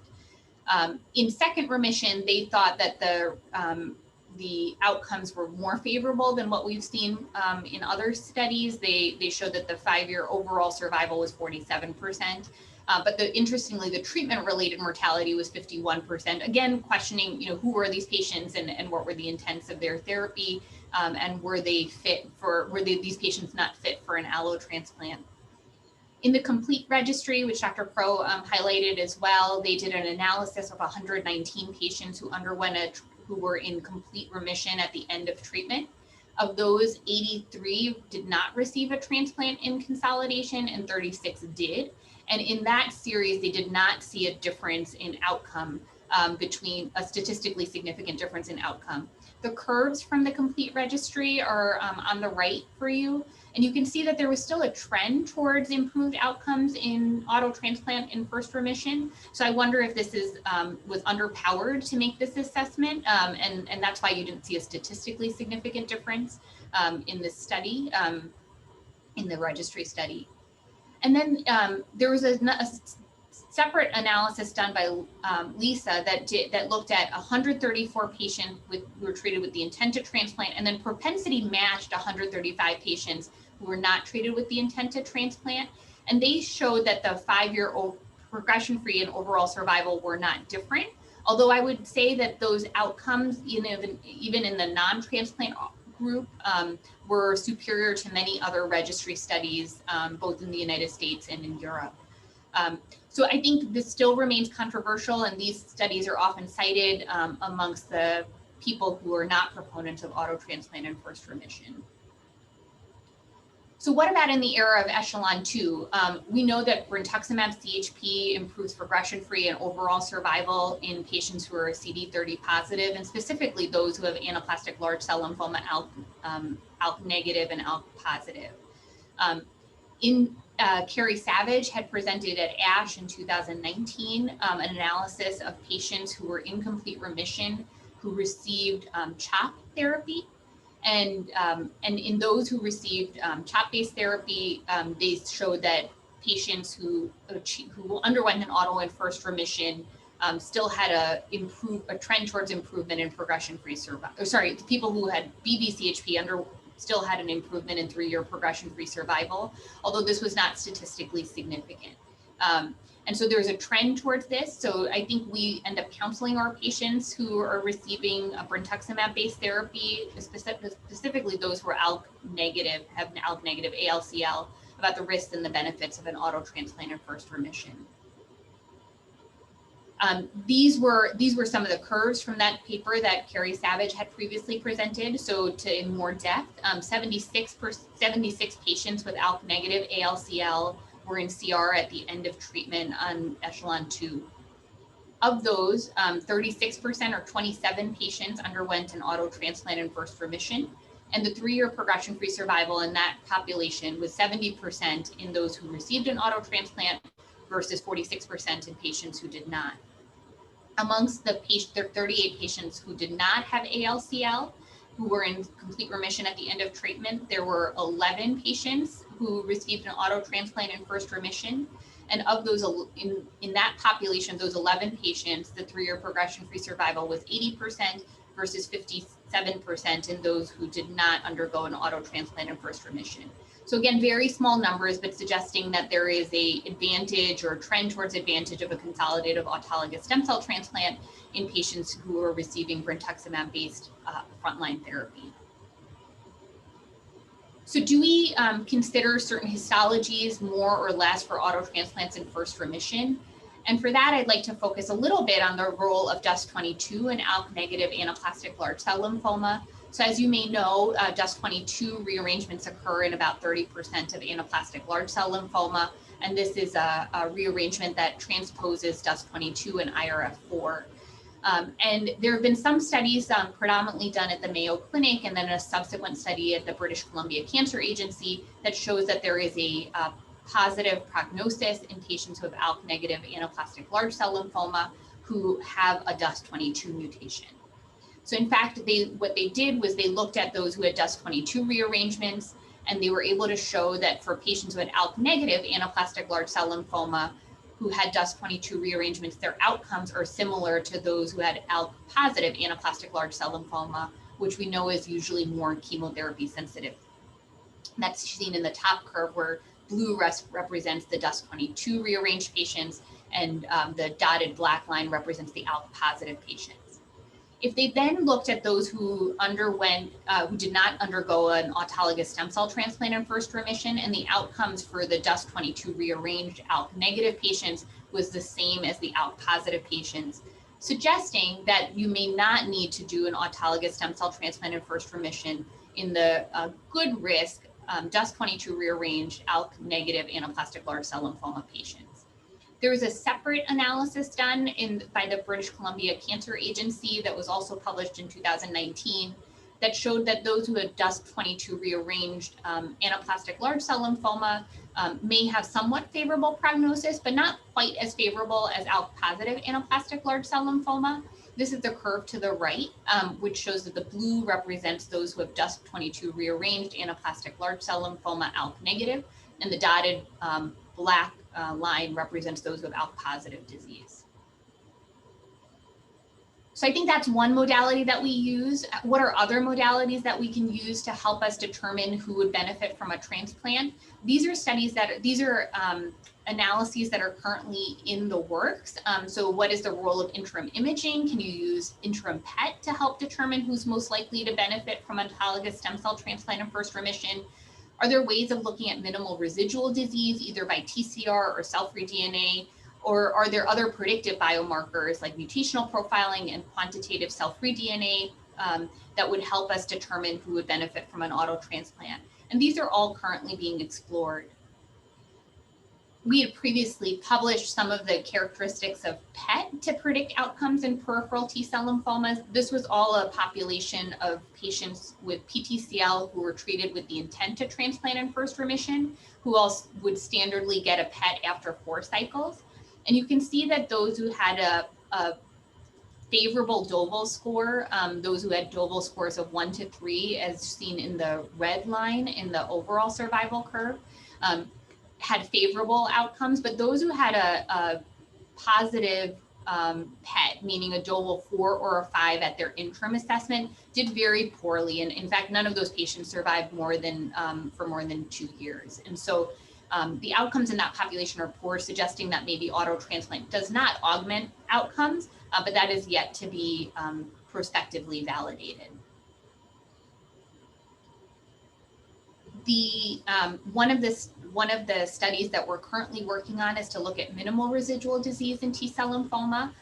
In second remission, they thought that the outcomes were more favorable than what we've seen in other studies. They showed that the 5-year overall survival was 47%, but interestingly, the treatment-related mortality was 51%. Again, questioning, who were these patients and what were the intents of their therapy, and were these patients not fit for an allo transplant? In the complete registry, which Dr. Crow highlighted as well, they did an analysis of 119 patients who who were in complete remission at the end of treatment. Of those, 83 did not receive a transplant in consolidation and 36 did. And in that series, they did not see a difference in outcome between a statistically significant difference in outcome. The curves from the complete registry are on the right for you. And you can see that there was still a trend towards improved outcomes in auto transplant in first remission. So I wonder if this was underpowered to make this assessment. And that's why you didn't see a statistically significant difference in this study, in the registry study. And then there was a separate analysis done by Lisa that looked at 134 patients who were treated with the intent to transplant, and then propensity matched 135 patients who were not treated with the intent to transplant. And they showed that the 5-year progression-free and overall survival were not different. Although I would say that those outcomes, even in the non-transplant group, were superior to many other registry studies, both in the United States and in Europe. So I think this still remains controversial, and these studies are often cited amongst the people who are not proponents of auto transplant in first remission. So what about in the era of echelon 2? We know that brentuximab CHP improves progression-free and overall survival in patients who are CD30 positive, and specifically those who have anaplastic large cell lymphoma, ALK negative and ALK positive. Carrie Savage had presented at ASH in 2019 an analysis of patients who were in complete remission who received CHOP therapy. And in those who received CHOP-based therapy, they showed that patients who underwent an auto in first remission still had a trend towards improvement in progression-free survival. Sorry, the people who had BV-CHP still had an improvement in 3-year progression-free survival, although this was not statistically significant. And so there's a trend towards this. So I think we end up counseling our patients who are receiving a brentuximab-based therapy, specifically those who are ALK negative, have an ALK negative ALCL, about the risks and the benefits of an auto transplant in first remission. These were some of the curves from that paper that Carrie Savage had previously presented. So to in more depth, 76 patients with ALK negative ALCL were in CR at the end of treatment on echelon 2. Of those, 36% or 27 patients underwent an auto transplant in first remission. And the 3-year progression-free survival in that population was 70% in those who received an auto transplant versus 46% in patients who did not. Amongst the 38 patients who did not have ALCL, who were in complete remission at the end of treatment, there were 11 patients who received an auto transplant in first remission. And of those, in that population, those 11 patients, the 3-year progression-free survival was 80% versus 57% in those who did not undergo an auto transplant in first remission. So again, very small numbers, but suggesting that there is a advantage or a trend towards advantage of a consolidative autologous stem cell transplant in patients who are receiving brentuximab-based frontline therapy. So do we consider certain histologies more or less for auto transplants in first remission? And for that, I'd like to focus a little bit on the role of DUS22 in ALK negative anaplastic large cell lymphoma. So as you may know, DUS22 rearrangements occur in about 30% of anaplastic large cell lymphoma. And this is a rearrangement that transposes DUS22 and IRF4. And there have been some studies predominantly done at the Mayo Clinic and then a subsequent study at the British Columbia Cancer Agency that shows that there is a positive prognosis in patients who have ALK negative anaplastic large cell lymphoma who have a DUS22 mutation. So in fact, what they did was they looked at those who had DUS22 rearrangements, and they were able to show that for patients who had ALK negative anaplastic large cell lymphoma who had DUS22 rearrangements, their outcomes are similar to those who had ALK positive anaplastic large cell lymphoma, which we know is usually more chemotherapy sensitive. That's seen in the top curve where blue represents the DUS22 rearranged patients, and the dotted black line represents the ALK positive patients. If they then looked at those who did not undergo an autologous stem cell transplant in first remission, and the outcomes for the DUS22 rearranged ALK negative patients was the same as the ALK positive patients, suggesting that you may not need to do an autologous stem cell transplant in first remission in the good risk DUS22 rearranged ALK negative anaplastic large cell lymphoma patients. There was a separate analysis done by the British Columbia Cancer Agency that was also published in 2019 that showed that those who had DUS22 rearranged anaplastic large cell lymphoma may have somewhat favorable prognosis, but not quite as favorable as ALK positive anaplastic large cell lymphoma. This is the curve to the right, which shows that the blue represents those who have DUS22 rearranged anaplastic large cell lymphoma ALK negative, and the dotted black line represents those with ALK positive disease. So I think that's one modality that we use. What are other modalities that we can use to help us determine who would benefit from a transplant? These are analyses that are currently in the works. So what is the role of interim imaging? Can you use interim PET to help determine who's most likely to benefit from autologous stem cell transplant in first remission? Are there ways of looking at minimal residual disease, either by TCR or cell-free DNA? Or are there other predictive biomarkers like mutational profiling and quantitative cell-free DNA that would help us determine who would benefit from an auto transplant? And these are all currently being explored. We had previously published some of the characteristics of PET to predict outcomes in peripheral T-cell lymphomas. This was all a population of patients with PTCL who were treated with the intent to transplant in first remission, who also would standardly get a PET after 4 cycles. And you can see that those who had a favorable Doval score, those who had Doval scores of 1 to 3, as seen in the red line in the overall survival curve, had favorable outcomes, but those who had a positive PET, meaning a Doval 4 or a 5 at their interim assessment, did very poorly. And in fact, none of those patients survived for more than 2 years. And so The outcomes in that population are poor, suggesting that maybe auto transplant does not augment outcomes, but that is yet to be prospectively validated. One of the studies that we're currently working on is to look at minimal residual disease in T-cell lymphoma.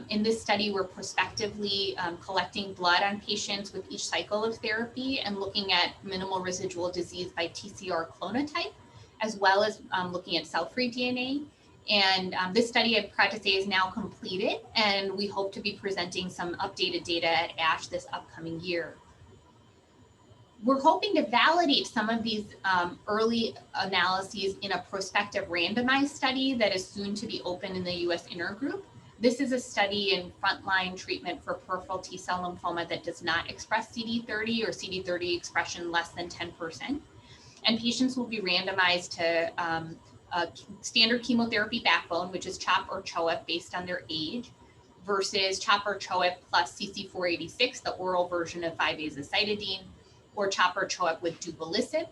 In this study, we're prospectively collecting blood on patients with each cycle of therapy and looking at minimal residual disease by TCR clonotype, as well as looking at cell-free DNA. And this study, I'm proud to say, is now completed, and we hope to be presenting some updated data at ASH this upcoming year. We're hoping to validate some of these early analyses in a prospective randomized study that is soon to be open in the US intergroup. This is a study in frontline treatment for peripheral T-cell lymphoma that does not express CD30 or CD30 expression less than 10%. And patients will be randomized to a standard chemotherapy backbone, which is CHOP or CHOEP based on their age, versus CHOP or CHOEP plus CC486, the oral version of 5-azacitidine, or CHOP or CHOEP with duvelisib.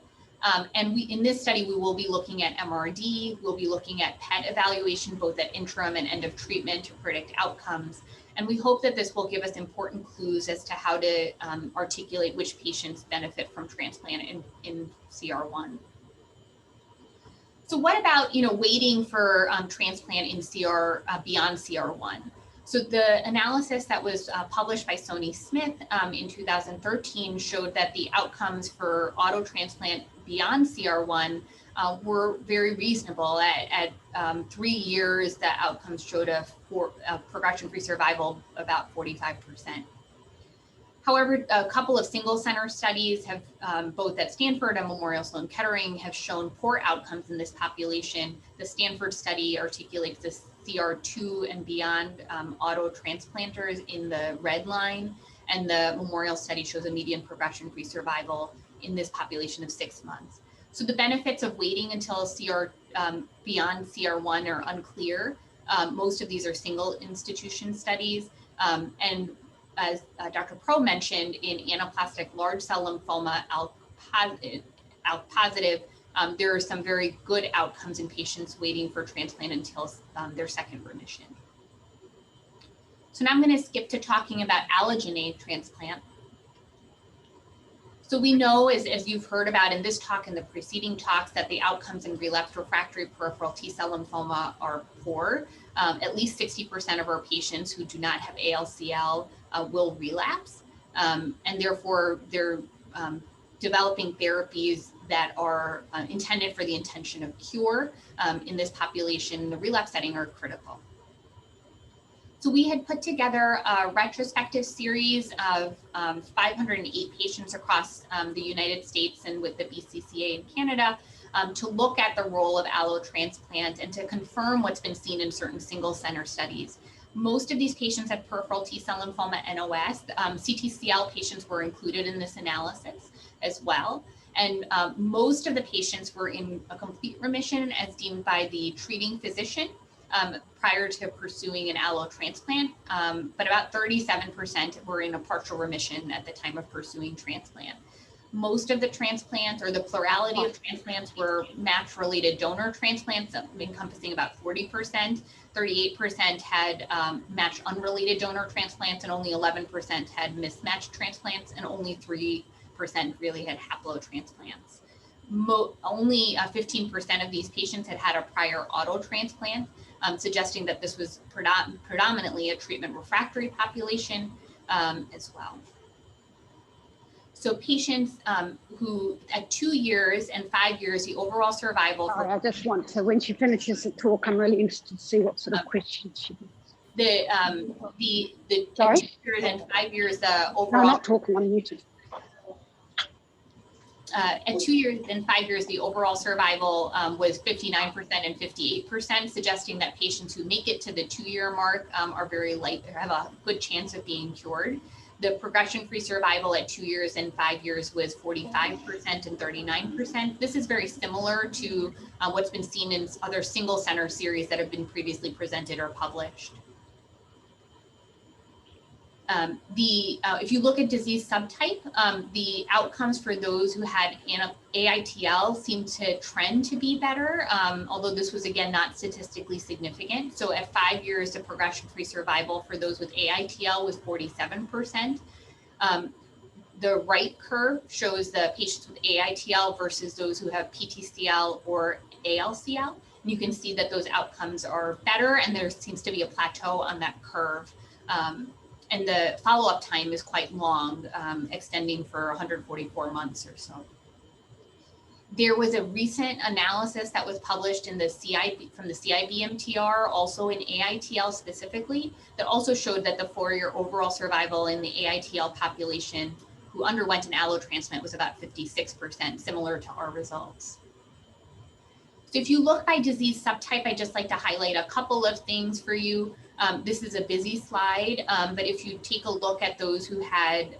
And in this study, we will be looking at MRD, we'll be looking at PET evaluation, both at interim and end of treatment to predict outcomes. And we hope that this will give us important clues as to how to articulate which patients benefit from transplant in CR1. So what about, waiting for transplant in beyond CR1? So the analysis that was published by Sony Smith in 2013 showed that the outcomes for auto transplant beyond CR1 were very reasonable. At 3 years, the outcomes showed a progression-free survival about 45%. However, a couple of single center studies have both at Stanford and Memorial Sloan Kettering have shown poor outcomes in this population. The Stanford study articulates this CR2 and beyond auto transplanters in the red line, and the Memorial study shows a median progression-free survival in this population of 6 months. So the benefits of waiting until beyond CR1 are unclear. Most of these are single institution studies, and as Dr. Pro mentioned, in anaplastic large cell lymphoma, ALK positive, there are some very good outcomes in patients waiting for transplant until their second remission. So now I'm going to skip to talking about allogeneic transplant. So we know, as you've heard about in this talk and the preceding talks, that the outcomes in relapsed refractory peripheral T-cell lymphoma are poor. At least 60% of our patients who do not have ALCL will relapse, and therefore they're developing therapies that are intended for the intention of cure in this population in the relapse setting are critical. So we had put together a retrospective series of 508 patients across the United States and with the BCCA in Canada to look at the role of allotransplant and to confirm what's been seen in certain single center studies. Most of these patients had peripheral T-cell lymphoma NOS. CTCL patients were included in this analysis as well. And most of the patients were in a complete remission as deemed by the treating physician prior to pursuing an allotransplant, but about 37% were in a partial remission at the time of pursuing transplant. Most of the transplants, or the plurality of transplants, were match-related donor transplants, encompassing about 40%. 38% had match-unrelated donor transplants, and only 11% had mismatched transplants, and only 3% really had haplotransplants. Only 15% of these patients had had a prior auto transplant, suggesting that this was predominantly a treatment refractory population as well. So patients who at 2 years and 5 years, the overall survival. Sorry, I just want to, when she finishes the talk, I'm really interested to see what sort of questions she gets. Sorry? 2 years and 5 years, the overall. No, I'm not talking, I'm muted. At 2 years and 5 years, the overall survival was 59% and 58%, suggesting that patients who make it to the 2-year mark are very likely, have a good chance of being cured. The progression-free survival at 2 years and 5 years was 45% and 39%. This is very similar to what's been seen in other single center series that have been previously presented or published. If you look at disease subtype, the outcomes for those who had AITL seem to trend to be better, although this was again not statistically significant. So at 5 years, the progression-free survival for those with AITL was 47%. The right curve shows the patients with AITL versus those who have PTCL or ALCL. And you can see that those outcomes are better, and there seems to be a plateau on that curve. And the follow-up time is quite long, extending for 144 months or so. There was a recent analysis that was published in the from the CIBMTR, also in AITL specifically, that also showed that the 4-year overall survival in the AITL population who underwent an allotransplant was about 56%, similar to our results. So if you look by disease subtype, I'd just like to highlight a couple of things for you. This is a busy slide, but if you take a look at those who had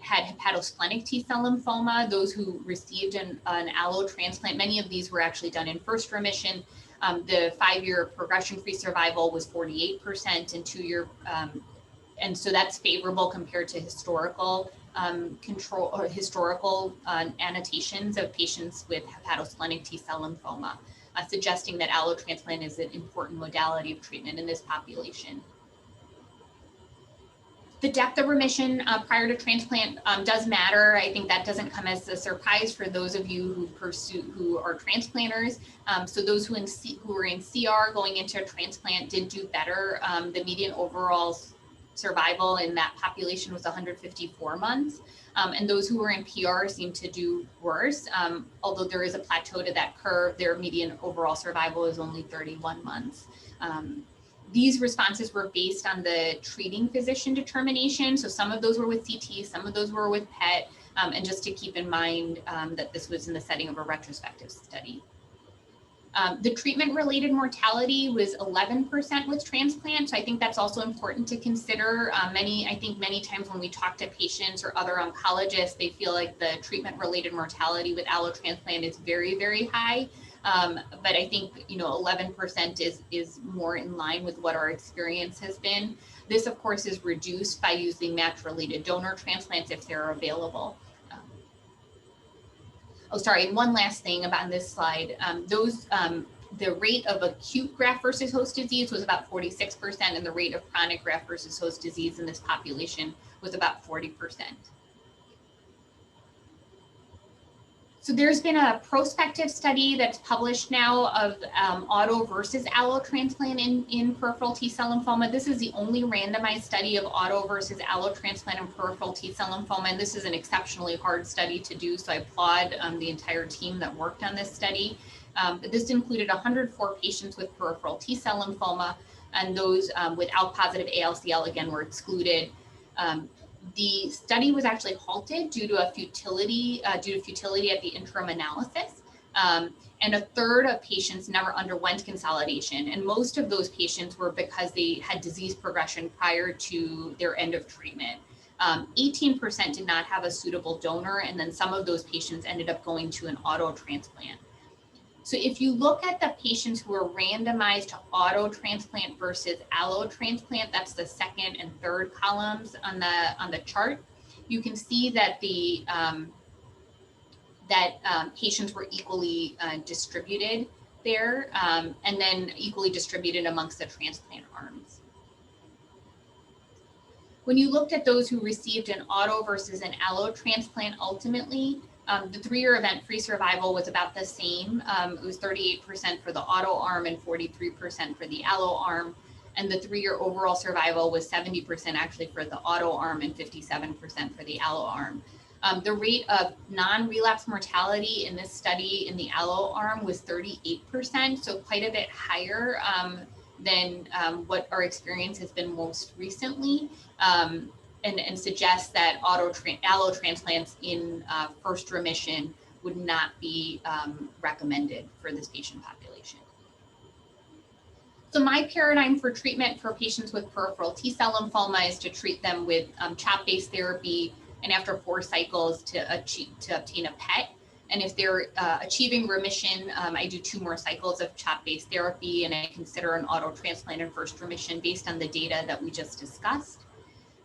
hepatosplenic T-cell lymphoma, those who received an allotransplant, many of these were actually done in first remission. The 5-year progression-free survival was 48%, and 2-year, and so that's favorable compared to historical control or historical annotations of patients with hepatosplenic T-cell lymphoma, suggesting that allotransplant is an important modality of treatment in this population. The depth of remission prior to transplant does matter. I think that doesn't come as a surprise for those of you who are transplanters. So those who were in CR going into a transplant did do better. The median overall survival in that population was 154 months. And those who were in PR seem to do worse. Although there is a plateau to that curve, their median overall survival is only 31 months. These responses were based on the treating physician determination. So some of those were with CT, some of those were with PET, and just to keep in mind that this was in the setting of a retrospective study. The treatment-related mortality was 11% with transplant. So I think that's also important to consider. I think many times when we talk to patients or other oncologists, they feel like the treatment-related mortality with allotransplant is very, very high. But I think 11% is more in line with what our experience has been. This, of course, is reduced by using match-related donor transplants if they're available. And one last thing about this slide. The rate of acute graft versus host disease was about 46%, and the rate of chronic graft versus host disease in this population was about 40%. So there's been a prospective study that's published now of auto versus allo transplant in peripheral T-cell lymphoma. This is the only randomized study of auto versus allo transplant in peripheral T-cell lymphoma, and this is an exceptionally hard study to do, so I applaud the entire team that worked on this study. But this included 104 patients with peripheral T-cell lymphoma, and those with ALK-positive ALCL, again, were excluded. The study was actually halted due to futility at the interim analysis. And a third of patients never underwent consolidation. And most of those patients were because they had disease progression prior to their end of treatment. 18% did not have a suitable donor, and then some of those patients ended up going to an auto transplant. So if you look at the patients who were randomized to auto transplant versus allo transplant, that's the second and third columns on the chart, you can see that patients were equally distributed there, and then equally distributed amongst the transplant arms. When you looked at those who received an auto versus an allo transplant, ultimately, the 3-year event-free survival was about the same. It was 38% for the auto arm and 43% for the allo arm. And the 3-year overall survival was 70% actually for the auto arm and 57% for the allo arm. The rate of non-relapse mortality in this study in the allo arm was 38%, so quite a bit higher than what our experience has been most recently. And suggests that allo transplants in first remission would not be recommended for this patient population. So my paradigm for treatment for patients with peripheral T-cell lymphoma is to treat them with CHOP-based therapy, and after 4 cycles to obtain a PET. And if they're achieving remission, I do 2 more cycles of CHOP-based therapy, and I consider an auto transplant in first remission based on the data that we just discussed.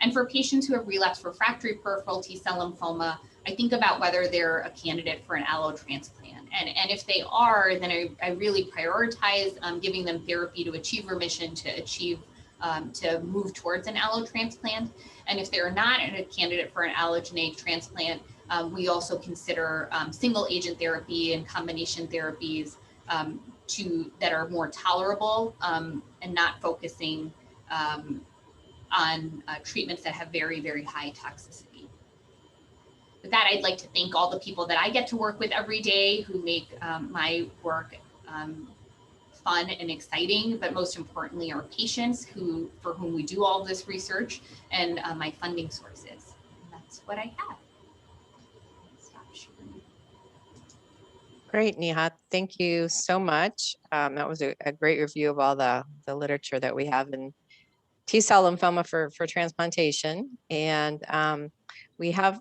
And for patients who have relapsed refractory peripheral T-cell lymphoma, I think about whether they're a candidate for an allo transplant. And if they are, then I really prioritize giving them therapy to achieve remission, to move towards an allo transplant. And if they're not a candidate for an allogeneic transplant, we also consider single agent therapy and combination therapies that are more tolerable and not focusing on treatments that have very, very high toxicity. With that, I'd like to thank all the people that I get to work with every day who make my work fun and exciting, but most importantly, our patients for whom we do all this research, and my funding sources. And that's what I have. Stop sharing. Great, Neha. Thank you so much. That was a great review of all the literature that we have in T-cell lymphoma for transplantation. And we have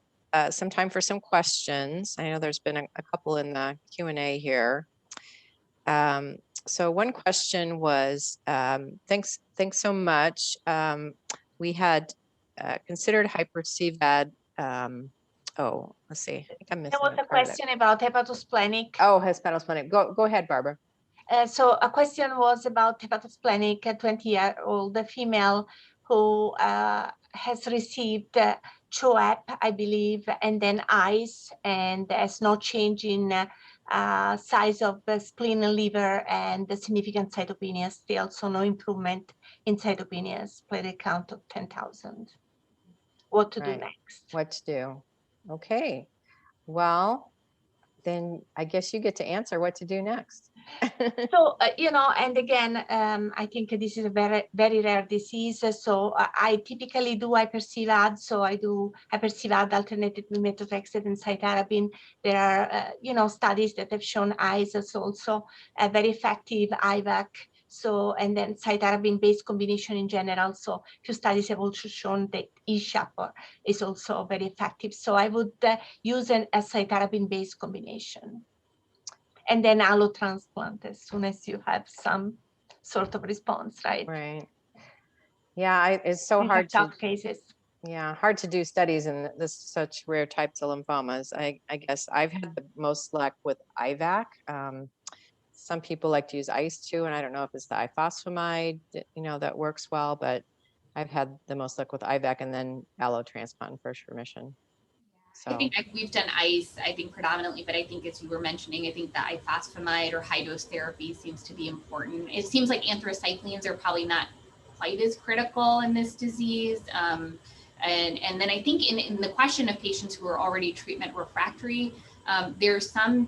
some time for some questions. I know there's been a couple in the Q&A here. So one question was, thanks so much. We had considered hyper-CVAD. Let's see. I think I'm missing. There was a question about hepatosplenic. Oh, hepatosplenic. Go ahead, Barbara. So a question was about hepatosplenic, a 20-year-old female who has received CHOEP, I believe, and then ICE, and there's no change in size of the spleen and liver, and the significant cytopenia still, so no improvement in cytopenias, platelet count of 10,000. What to do next? What to do? Okay. Well, then I guess you get to answer what to do next. So, and again, I think this is a very, very rare disease. So I typically do hyper-CVAD. So I do hyper-CVAD alternated with methotrexate and cytarabine. There are, studies that have shown ICE is also a very effective IVAC. So, and then cytarabine-based combination in general. So few studies have also shown that eSHAP is also very effective. So I would use a cytarabine-based combination. And then allo transplant as soon as you have some sort of response, right? Right. Yeah, it's so hard to cases. Yeah, hard to do studies in such rare types of lymphomas. I guess I've had the most luck with IVAC. Some people like to use ICE too, and I don't know if it's the ifosfamide, that works well, but I've had the most luck with IVAC and then allo transplant and first remission. So. I think we've done ICE, I think predominantly, but I think as you were mentioning, I think the ifosfamide or high dose therapy seems to be important. It seems like anthracyclines are probably not quite as critical in this disease. And then I think in the question of patients who are already treatment refractory, there's some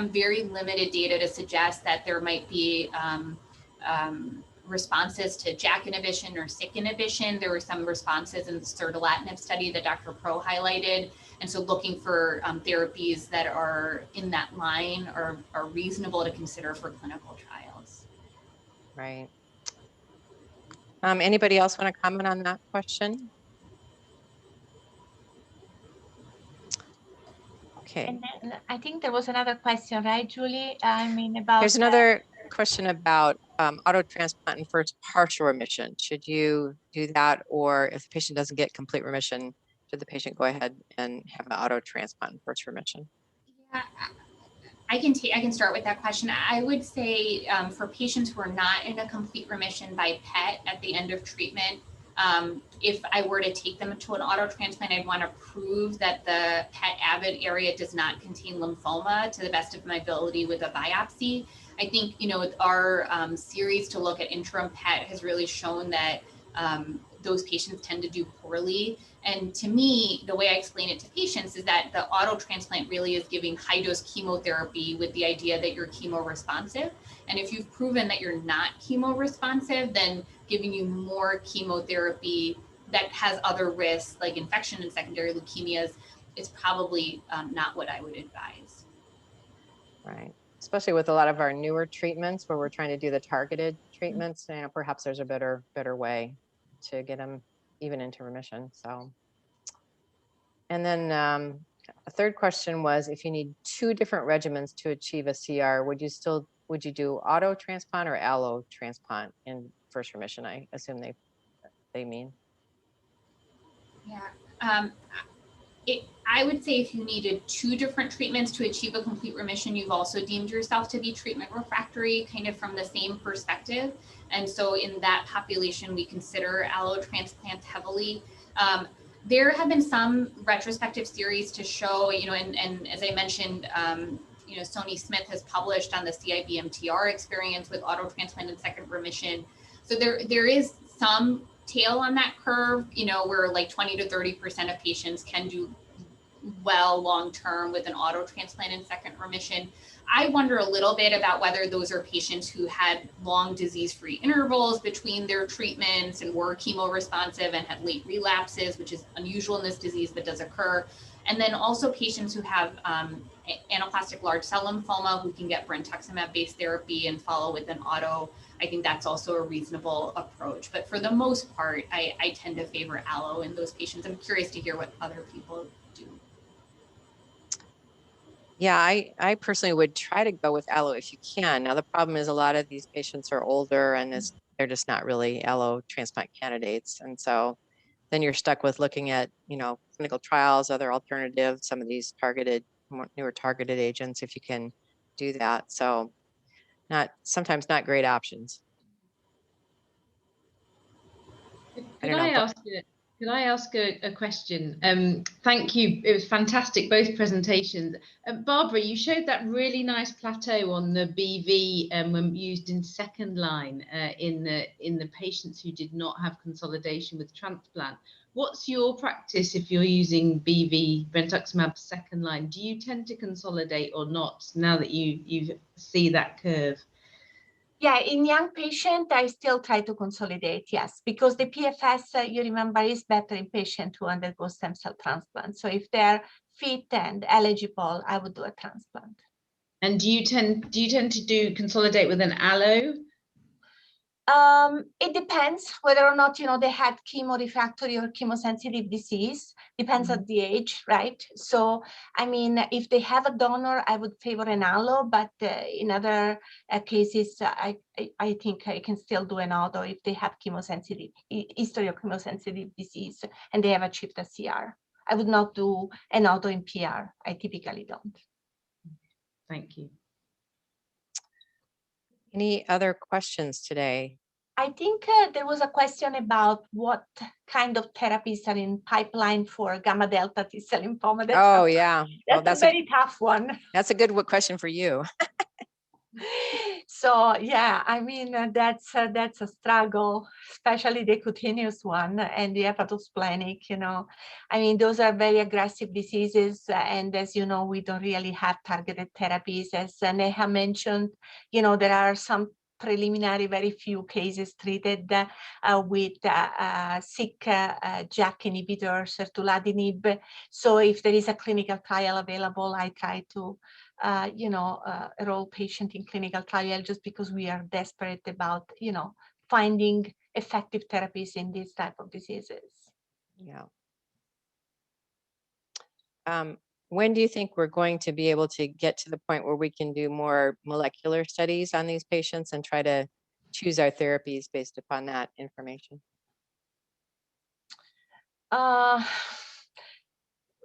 very limited data to suggest that there might be responses to JAK inhibition or SYK inhibition. There were some responses in the sertolatinib study that Dr. Pro highlighted. And so looking for therapies that are in that line are reasonable to consider for clinical trials. Right. Anybody else want to comment on that question? Okay. And then I think there was another question, right, Julie? I mean, about. There's another question about auto transplant and first partial remission. Should you do that, or if the patient doesn't get complete remission, should the patient go ahead and have an auto transplant and first remission? Yeah, I can start with that question. I would say for patients who are not in a complete remission by PET at the end of treatment, if I were to take them to an auto transplant, I'd want to prove that the PET avid area does not contain lymphoma to the best of my ability with a biopsy. I think, with our series to look at interim PET has really shown that those patients tend to do poorly. And to me, the way I explain it to patients is that the auto transplant really is giving high dose chemotherapy with the idea that you're chemo responsive. And if you've proven that you're not chemo responsive, then giving you more chemotherapy that has other risks like infection and secondary leukemias is probably not what I would advise. Right. Especially with a lot of our newer treatments where we're trying to do the targeted treatments, perhaps there's a better way to get them even into remission. So, and then a third question was, if you need 2 different regimens to achieve a CR, would you do auto transplant or allo transplant in first remission? I assume they mean. Yeah. I would say if you needed 2 different treatments to achieve a complete remission, you've also deemed yourself to be treatment refractory, kind of from the same perspective. And so in that population, we consider allotransplants heavily. There have been some retrospective series to show, and as I mentioned, Sony Smith has published on the CIBMTR experience with autotransplant and second remission. So there is some tail on that curve, where like 20 to 30% of patients can do well long-term with an auto transplant in second remission. I wonder a little bit about whether those are patients who had long disease-free intervals between their treatments and were chemo-responsive and had late relapses, which is unusual in this disease but does occur. And then also patients who have anaplastic large cell lymphoma who can get brentuximab-based therapy and follow with an auto. I think that's also a reasonable approach. But for the most part, I tend to favor allo in those patients. I'm curious to hear what other people do. Yeah, I personally would try to go with allo if you can. Now, the problem is a lot of these patients are older and they're just not really allo transplant candidates. And so then you're stuck with looking at, clinical trials, other alternatives, some of these newer targeted agents, if you can do that. So sometimes not great options. Could I ask a question? Thank you. It was fantastic, both presentations. Barbara, you showed that really nice plateau on the BV when used in second line in the patients who did not have consolidation with transplant. What's your practice if you're using BV brentuximab second line? Do you tend to consolidate or not now that you see that curve? Yeah, in young patients, I still try to consolidate, yes, because the PFS, you remember, is better in patients who undergo stem cell transplant. So if they're fit and eligible, I would do a transplant. And do you tend to do consolidate with an allo? It depends whether or not, they had chemo refractory or chemosensitive disease, depends on the age, right? So, I mean, if they have a donor, I would favor an allo, but in other cases, I think I can still do an auto if they have chemosensitive, history of chemosensitive disease, and they have achieved a CR. I would not do an auto in PR. I typically don't. Thank you. Any other questions today? I think there was a question about what kind of therapies are in pipeline for gamma delta T cell lymphoma. That's a very tough one. That's a good question for you. So yeah, I mean that's a struggle, especially the cutaneous one and the hepatosplenic. I mean those are very aggressive diseases, and as you know, we don't really have targeted therapies. As Neha mentioned, there are some preliminary, very few cases treated with sick JAK inhibitors, sertuladinib. So if there is a clinical trial available, I try to enroll patient in clinical trial just because we are desperate about, finding effective therapies in these type of diseases. Yeah. When do you think we're going to be able to get to the point where we can do more molecular studies on these patients and try to choose our therapies based upon that information?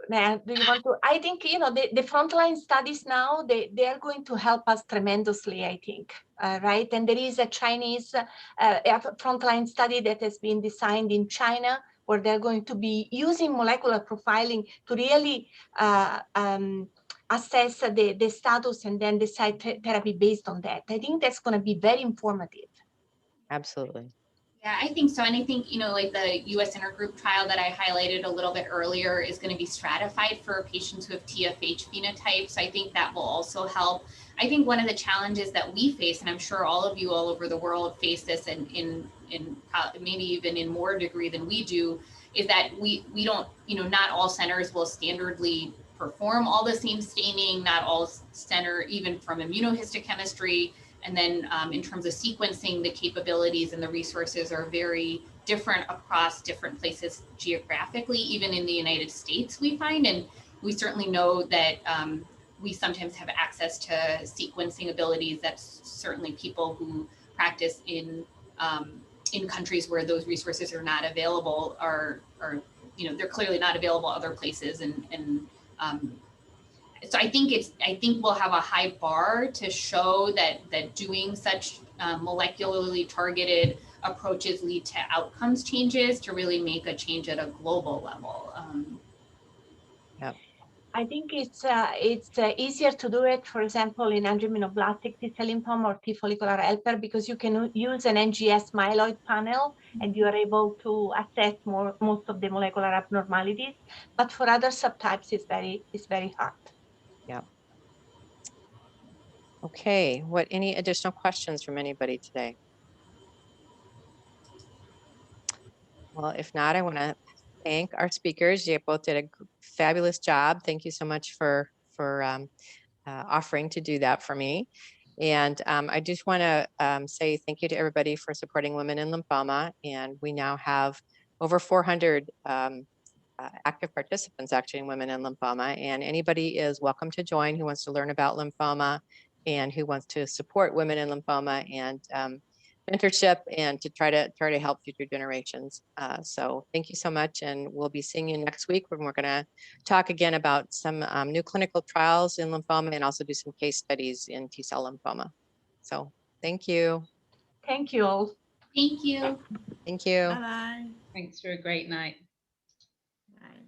Man, do you want to? I think, the frontline studies now, they are going to help us tremendously, I think, right? And there is a Chinese frontline study that has been designed in China, where they're going to be using molecular profiling to really assess the status and then decide therapy based on that. I think that's going to be very informative. Absolutely. Yeah, I think so. And I think, like the US intergroup trial that I highlighted a little bit earlier is going to be stratified for patients who have TFH phenotypes. I think that will also help. I think one of the challenges that we face, and I'm sure all of you all over the world face this in maybe even in more degree than we do, is that we don't, not all centers will standardly perform all the same staining, not all center, even from immunohistochemistry. And then in terms of sequencing, the capabilities and the resources are very different across different places geographically, even in the United States, we find. And we certainly know that we sometimes have access to sequencing abilities that certainly people who practice in countries where those resources are not available are you know, they're clearly not available other places. So I think we'll have a high bar to show that doing such molecularly targeted approaches lead to outcomes changes to really make a change at a global level. I think it's easier to do it, for example, in angioimmunoblastic T-cell lymphoma or T follicular helper, because you can use an NGS myeloid panel and you are able to assess most of the molecular abnormalities. But for other subtypes, it's very hard. Yeah. Okay. Any additional questions from anybody today? Well, if not, I want to thank our speakers. You both did a fabulous job. Thank you so much for offering to do that for me. And I just want to say thank you to everybody for supporting women in lymphoma. And we now have over 400 active participants actually in women in lymphoma. And anybody is welcome to join who wants to learn about lymphoma and who wants to support women in lymphoma and mentorship and to try to help future generations. So thank you so much, and we'll be seeing you next week when we're going to talk again about some new clinical trials in lymphoma and also do some case studies in T-cell lymphoma. So thank you. Thank you all. Thank you. Thank you. Bye-bye. Thanks for a great night. Bye.